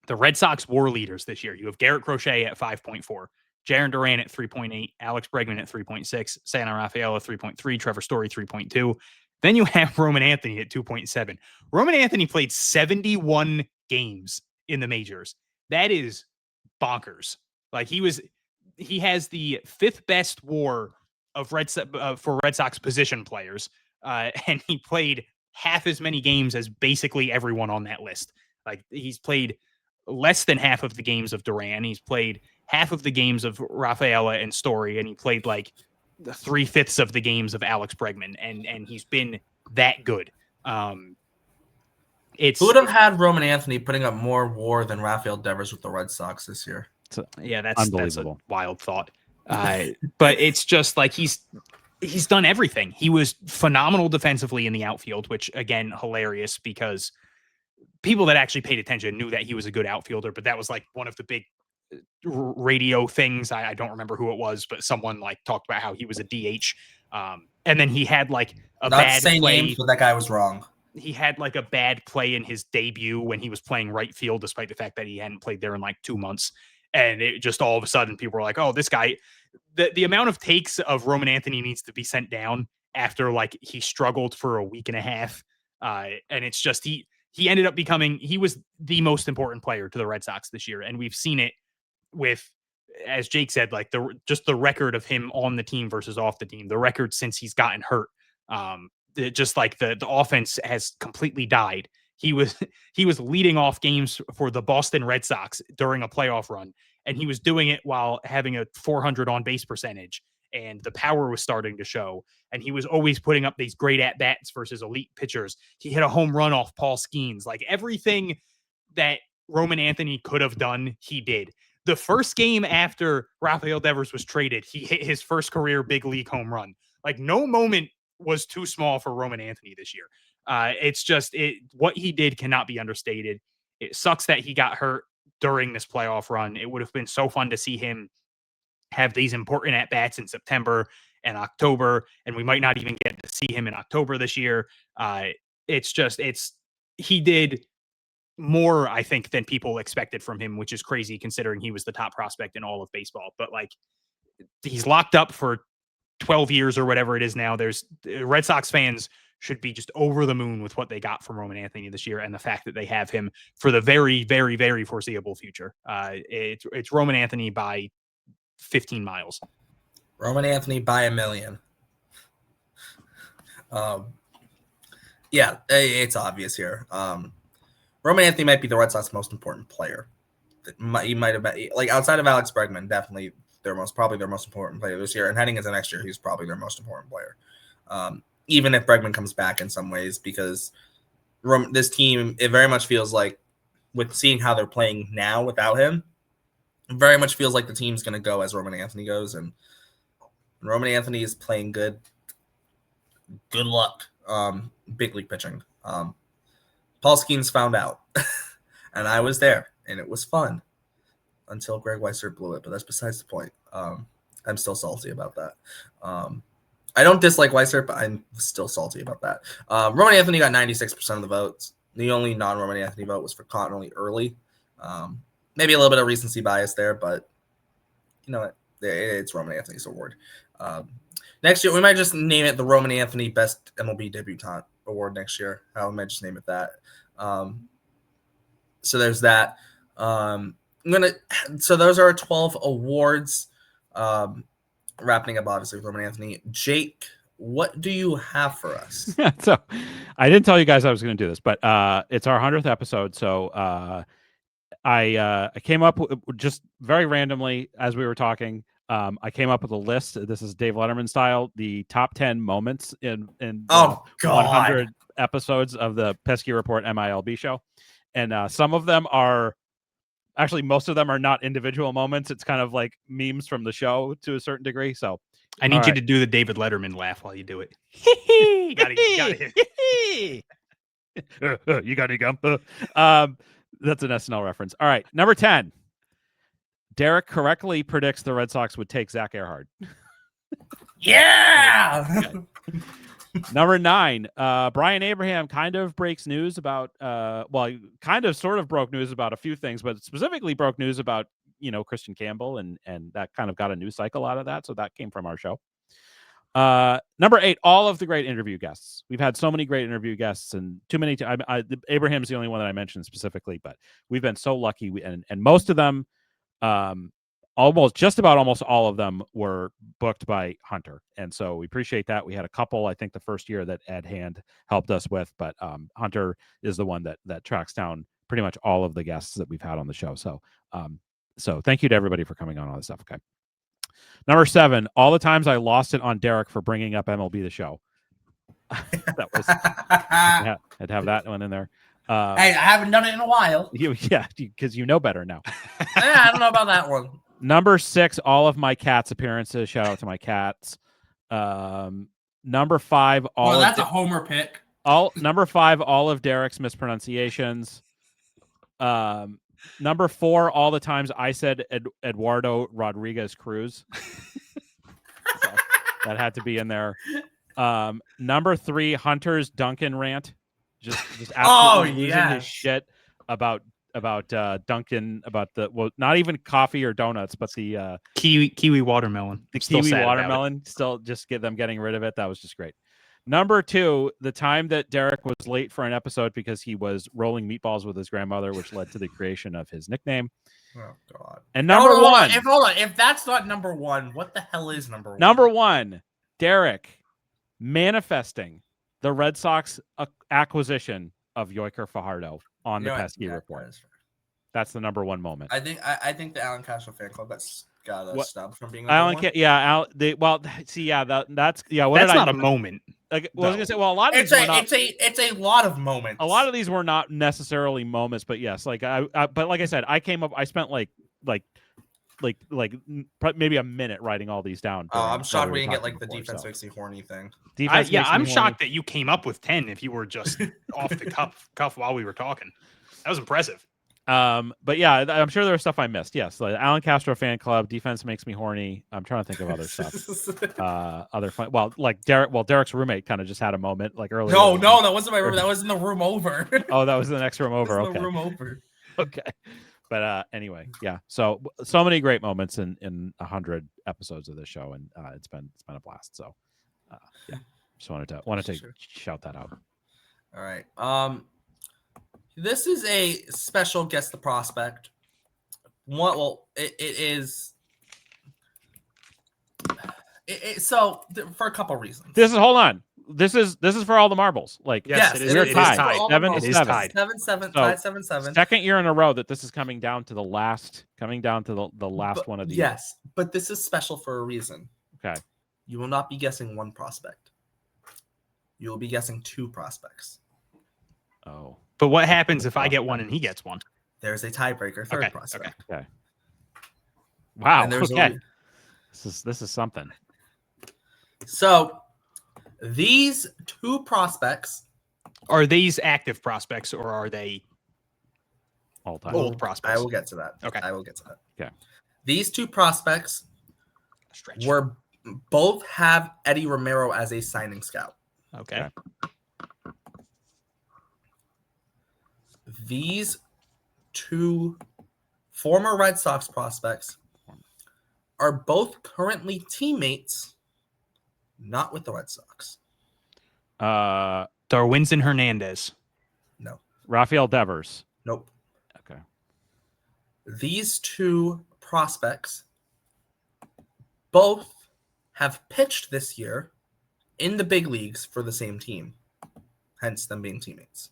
the Red Sox war leaders this year. You have Garrett Crochet at 5.4, Jarren Duran at 3.8, Alex Bregman at 3.6, Santa Rafael at 3.3, Trevor Story 3.2. Then you have Roman Anthony at 2.7. Roman Anthony played 71 games in the majors. That is bonkers. Like he has the fifth best WAR of for Red Sox position players, and he played half as many games as basically everyone on that list. Like he's played less than half of the games of Duran. He's played half of the games of Rafaela and Story, and he played like 3/5 of the games of Alex Bregman, and he's been that good. Who would have had Roman Anthony putting up more WAR than Rafael Devers with the Red Sox this year? That's a wild thought. But it's just like he's done everything. He was phenomenal defensively in the outfield, which again, hilarious because people that actually paid attention knew that he was a good outfielder, but that was like one of the big radio things. I don't remember who it was, but someone like talked about how he was a DH. And then he had like bad play. Names, but that guy was wrong. He had like a bad play in his debut when he was playing right field, despite the fact that he hadn't played there in like 2 months. And it just all of a sudden people were like, oh, this guy, the amount of takes of Roman Anthony needs to be sent down after like he struggled for a week and a half. And it's just, he ended up he was the most important player to the Red Sox this year. And we've seen it with, as Jake said, like the record of him on the team versus off the team, the record since he's gotten hurt. Just like the offense has completely died. He was leading off games for the Boston Red Sox during a playoff run, and he was doing it while having a 400 on base percentage, and the power was starting to show. And he was always putting up these great at bats versus elite pitchers. He hit a home run off Paul Skeens. Like everything that Roman Anthony could have done, he did. The first game after Rafael Devers was traded, he hit his first career big league home run. Like no moment was too small for Roman Anthony this year. It's just what he did cannot be understated. It sucks that he got hurt during this playoff run. It would have been so fun to see him have these important at-bats in September and October, and we might not even get to see him in October this year. He did more, I think, than people expected from him, which is crazy considering he was the top prospect in all of baseball. But like, he's locked up for 12 years or whatever it is now. There's Red Sox fans should be just over the moon with what they got from Roman Anthony this year, and the fact that they have him for the very, very, very foreseeable future. It's Roman Anthony by 15 miles. Roman Anthony by a million. Yeah, it's obvious here. Roman Anthony might be the Red Sox most important player. He might have been, like, outside of Alex Bregman, definitely probably their most important player this year. And heading into next year, he's probably their most important player. Even if Bregman comes back in some ways, because this team, it very much feels like, with seeing how they're playing now without him, it very much feels like the team's going to go as Roman Anthony goes. And Roman Anthony is playing good. Good luck. Big league pitching. Paul Skeens found out, and I was there, and it was fun until Greg Weissert blew it, but that's besides the point. I'm still salty about that. I don't dislike Weissert, but I'm still salty about that. Roman Anthony got 96% of the votes. The only non-Roman Anthony vote was for Connolly Early. Maybe a little bit of recency bias there, but you know what? It's Roman Anthony's award. Next year, we might just name it the Roman Anthony Best MLB Debutant award next year. I might just name it that. So there's that. So those are 12 awards. Wrapping up, obviously, with Roman Anthony. Jake, what do you have for us? So I didn't tell you guys I was going to do this, but it's our 100th episode. So I came up with, just very randomly as we were talking. I came up with a list. This is Dave Letterman style. The top 10 moments in 100 episodes of the Pesky Report MiLB show, and some of them are. Actually, most of them are not individual moments. It's kind of like memes from the show to a certain degree. So I need you to do the David Letterman laugh while you do it. You got any gum? That's an SNL reference. All right. Number 10. Derrik correctly predicts the Red Sox would take Zach Earhart. Yeah! Number 9, Brian Abraham kind of breaks news about, sort of broke news about a few things, but specifically broke news about, Christian Campbell, and that kind of got a news cycle out of that. So that came from our show. Number 8, all of the great interview guests. We've had so many great interview guests, and too many. Abraham's the only one that I mentioned specifically, but we've been so lucky, and most of them, almost all of them were booked by Hunter, and so we appreciate that. We had a couple, I think, the first year that Ed Hand helped us with, but Hunter is the one that tracks down pretty much all of the guests that we've had on the show. So thank you to everybody for coming on all this stuff. Okay. Number 7, all the times I lost it on Derrik for bringing up MLB The Show. That was I'd have that one in there. Hey, I haven't done it in a while. Because you know better now. I don't know about that one. Number 6, all of my cats' appearances. Shout out to my cats. Number 5, that's a homer pick. Number 5, all of Derrick's mispronunciations. Number 4, all the times I said Eduardo Rodriguez Cruz. So that had to be in there. Number 3, Hunter's Duncan rant. Just absolutely losing his shit about Duncan, about not even coffee or donuts, but the kiwi watermelon. The kiwi watermelon. Still just getting rid of it. That was just great. Number 2, the time that Derrik was late for an episode because he was rolling meatballs with his grandmother, which led to the creation of his nickname. Oh God! And number 1, hold on. If that's not number 1, what the hell is number 1? Number 1, Derrik manifesting the Red Sox acquisition of Yoiker Fajardo on the Pesky Report. That's the number 1 moment. I think the Alan Castro fan club got a snub from being Alan. What that's not a moment. Like, I was gonna say, well, a lot of these it's a lot of moments. A lot of these were not necessarily moments, but yes, like but like I said, I spent like maybe a minute writing all these down. I'm shocked we didn't get the defense makes you horny thing. I'm shocked that you came up with 10 if you were just off the cuff while we were talking. That was impressive. But yeah, I'm sure there was stuff I missed. Yes, like Alan Castro fan club, defense makes me horny. I'm trying to think of other stuff. Other fun. Well, like Derrick's roommate kind of just had a moment like earlier. No, that wasn't my room. That was in the room over. Oh, that was the next room over. Okay. The room over. Okay. But anyway, yeah. So many great moments in 100 episodes of this show, and it's been a blast. So yeah, just wanted to shout that out. All right. This is a special Guess the Prospect. It is. So for a couple reasons. Hold on. This is for all the marbles. Like, yes, we're tied. 7-7. 7-7. Tied 7-7. Second year in a row that this is coming down to the last one of these. Yes, but this is special for a reason. Okay. You will not be guessing one prospect. You will be guessing 2 prospects. Oh. But what happens if I get one and he gets one? There's a tiebreaker, third prospect. Okay. Wow. Okay. This is something. So these 2 prospects, are these active prospects or are they all-time old prospects? I will get to that. Okay. I will get to that. Okay. These 2 prospects both have Eddie Romero as a signing scout. Okay. These 2 former Red Sox prospects are both currently teammates, not with the Red Sox. Darwinson Hernandez. No. Rafael Devers. Nope. Okay. These two prospects both have pitched this year in the big leagues for the same team, hence them being teammates.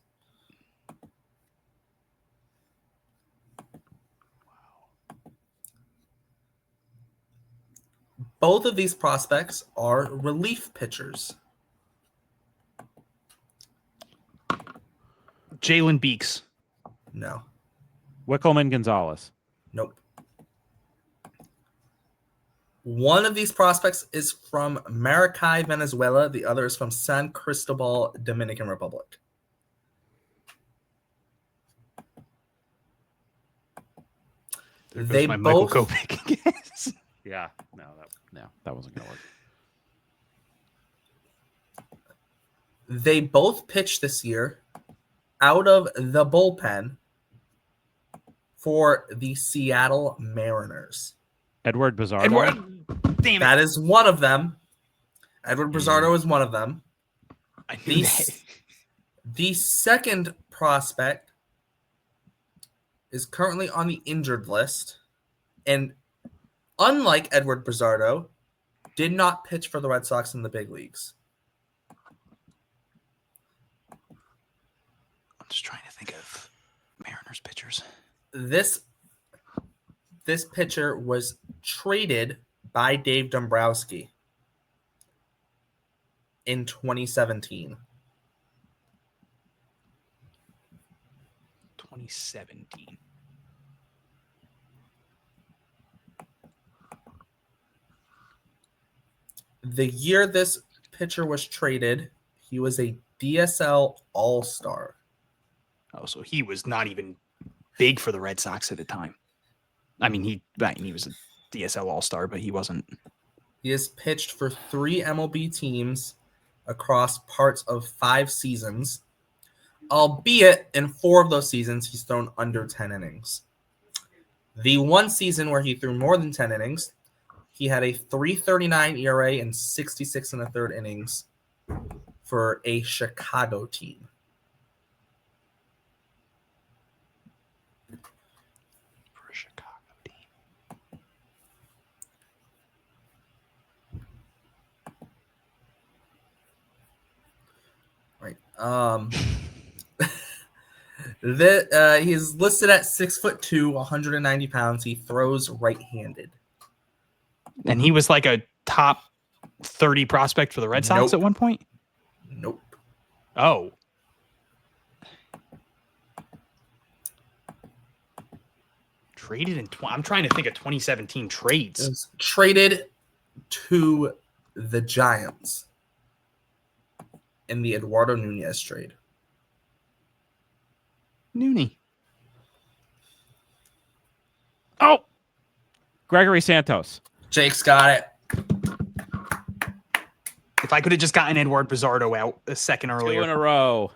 Both of these prospects are relief pitchers. Jalen Beeks. No. Wickelman Gonzalez. Nope. One of these prospects is from Maracay, Venezuela. The other is from San Cristobal, Dominican Republic. They my both... Michael Kopech guess. Yeah, that wasn't gonna work. They both pitched this year out of the bullpen for the Seattle Mariners. Edward Bizarro. Damn it. That is one of them. Edward Bizarro is one of them. I knew the second prospect is currently on the injured list, and unlike Edward Bizarro, did not pitch for the Red Sox in the big leagues. I'm just trying to think of Mariners pitchers. This pitcher was traded by Dave Dombrowski in 2017. 2017. The year this pitcher was traded, he was a DSL All-Star. Oh, so he was not even big for the Red Sox at the time. I mean, he was a DSL All-Star, but he wasn't. He has pitched for 3 MLB teams across parts of 5 seasons, albeit in 4 of those seasons, he's thrown under 10 innings. The one season where he threw more than 10 innings, he had a 3.39 ERA and 66 and a third innings for a Chicago team. For a Chicago team. Right. He's listed at 6'2", 190 pounds. He throws right-handed. And he was like a top 30 prospect for the Red Sox at one point? Nope. Oh. Traded in I'm trying to think of 2017 trades. It was traded to the Giants in the Eduardo Nunez trade. Noonie. Oh, Gregory Santos. Jake's got it. If I could have just gotten Edward Bizarro out a second earlier. 2 in a row.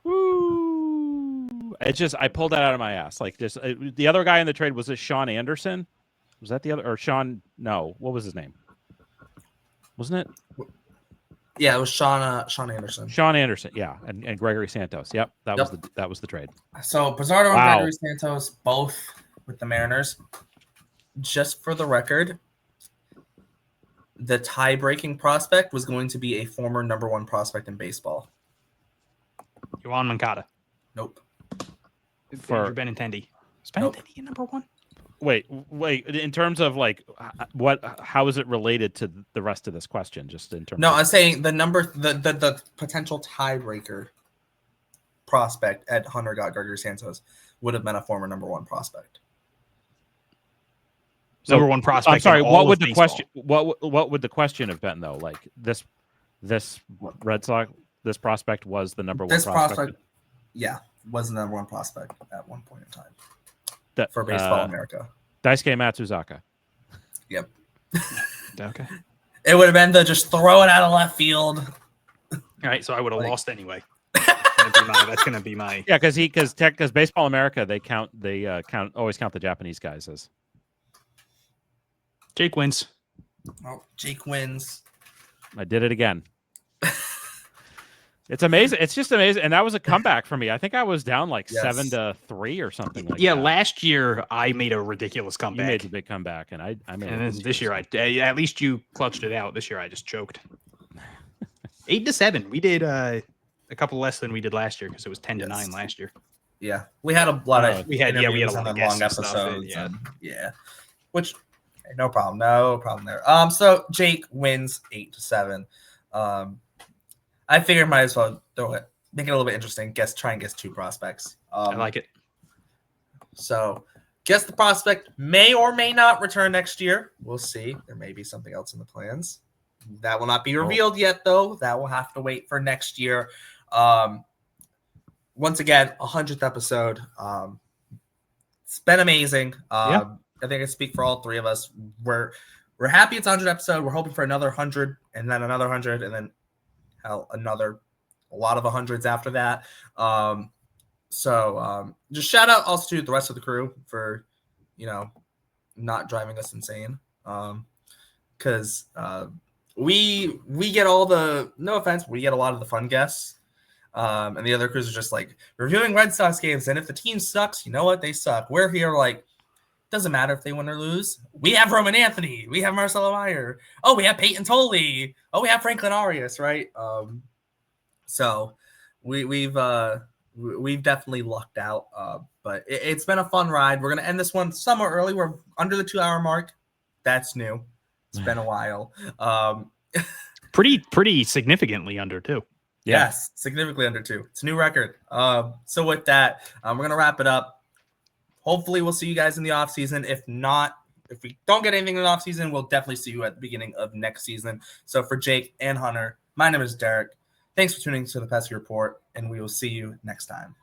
Woo! It's just I pulled that out of my ass. Like just the other guy in the trade was it Sean Anderson? Was that the other or Sean? No, what was his name? Wasn't it? Yeah, it was Sean Anderson. Sean Anderson, yeah, and Gregory Santos. Yep, that was the trade. So Bizarro and Gregory Santos both with the Mariners. Just for the record, the tie-breaking prospect was going to be a former number 1 prospect in baseball. Yohan Moncada. Nope. For Benintendi. Is Benintendi number 1? Wait. In terms of like, how is it related to the rest of this question? Just in terms. No, I'm saying the potential tiebreaker prospect at Hunter got Gregory Santos would have been a former number 1 prospect. So, number 1 prospect. I'm sorry. What would the question? What would the question have been though? Like this Red Sox, this prospect was the number 1 this prospect. Yeah, was the number 1 prospect at one point in time for Baseball America. Daisuke Matsuzaka. Yep. Okay. It would have been just throw it out of left field. All right, so I would have lost anyway. That's gonna be my. Yeah, because Baseball America they always count the Japanese guys as. Jake wins. Oh, Jake wins. I did it again. It's amazing. It's just amazing. And that was a comeback for me. I think I was down like Yes. 7-3 or something like Yeah, that. last year I made a ridiculous You comeback. made the big comeback, and I made And it then this year, at least you clutched it out. This year, I just choked. 8-7. We did a couple less than we did last year because it was 10-9 last year. Yeah, we had a lot of we had a interviews lot and of then long guest stuff, episodes. yeah. And, yeah, which hey, no problem there. So Jake wins 8-7. I figured might as well make it a little bit interesting. Try and guess two prospects. I like it. So, guess the prospect may or may not return next year. We'll see. There may be something else in the plans. That will not be revealed yet, though. That will have to wait for next year. Once again, 100th episode. It's been amazing. I think I speak for all three of us. We're happy it's 100th episode. We're hoping for another 100 and then another 100 and then a lot of 100s after that. So just shout out also to the rest of the crew for, not driving us insane. Because we get all the, no offense, we get a lot of the fun guests. And the other crews are just like reviewing Red Sox games. And if the team sucks, you know what? They suck. We're here like, doesn't matter if they win or lose. We have Roman Anthony. We have Marcelo Meyer. Oh, we have Peyton Tolley. Oh, we have Franklin Arias, right? So we've definitely lucked out. But it's been a fun ride. We're gonna end this one somewhat early. We're under the 2-hour mark. That's new. It's been a while. Pretty significantly under too. Yes, significantly under 2. It's a new record. So with that, we're gonna wrap it up. Hopefully, we'll see you guys in the off season. If not, if we don't get anything in the off season, we'll definitely see you at the beginning of next season. So for Jake and Hunter, my name is Derrik. Thanks for tuning to the Pesky Report, and we will see you next time.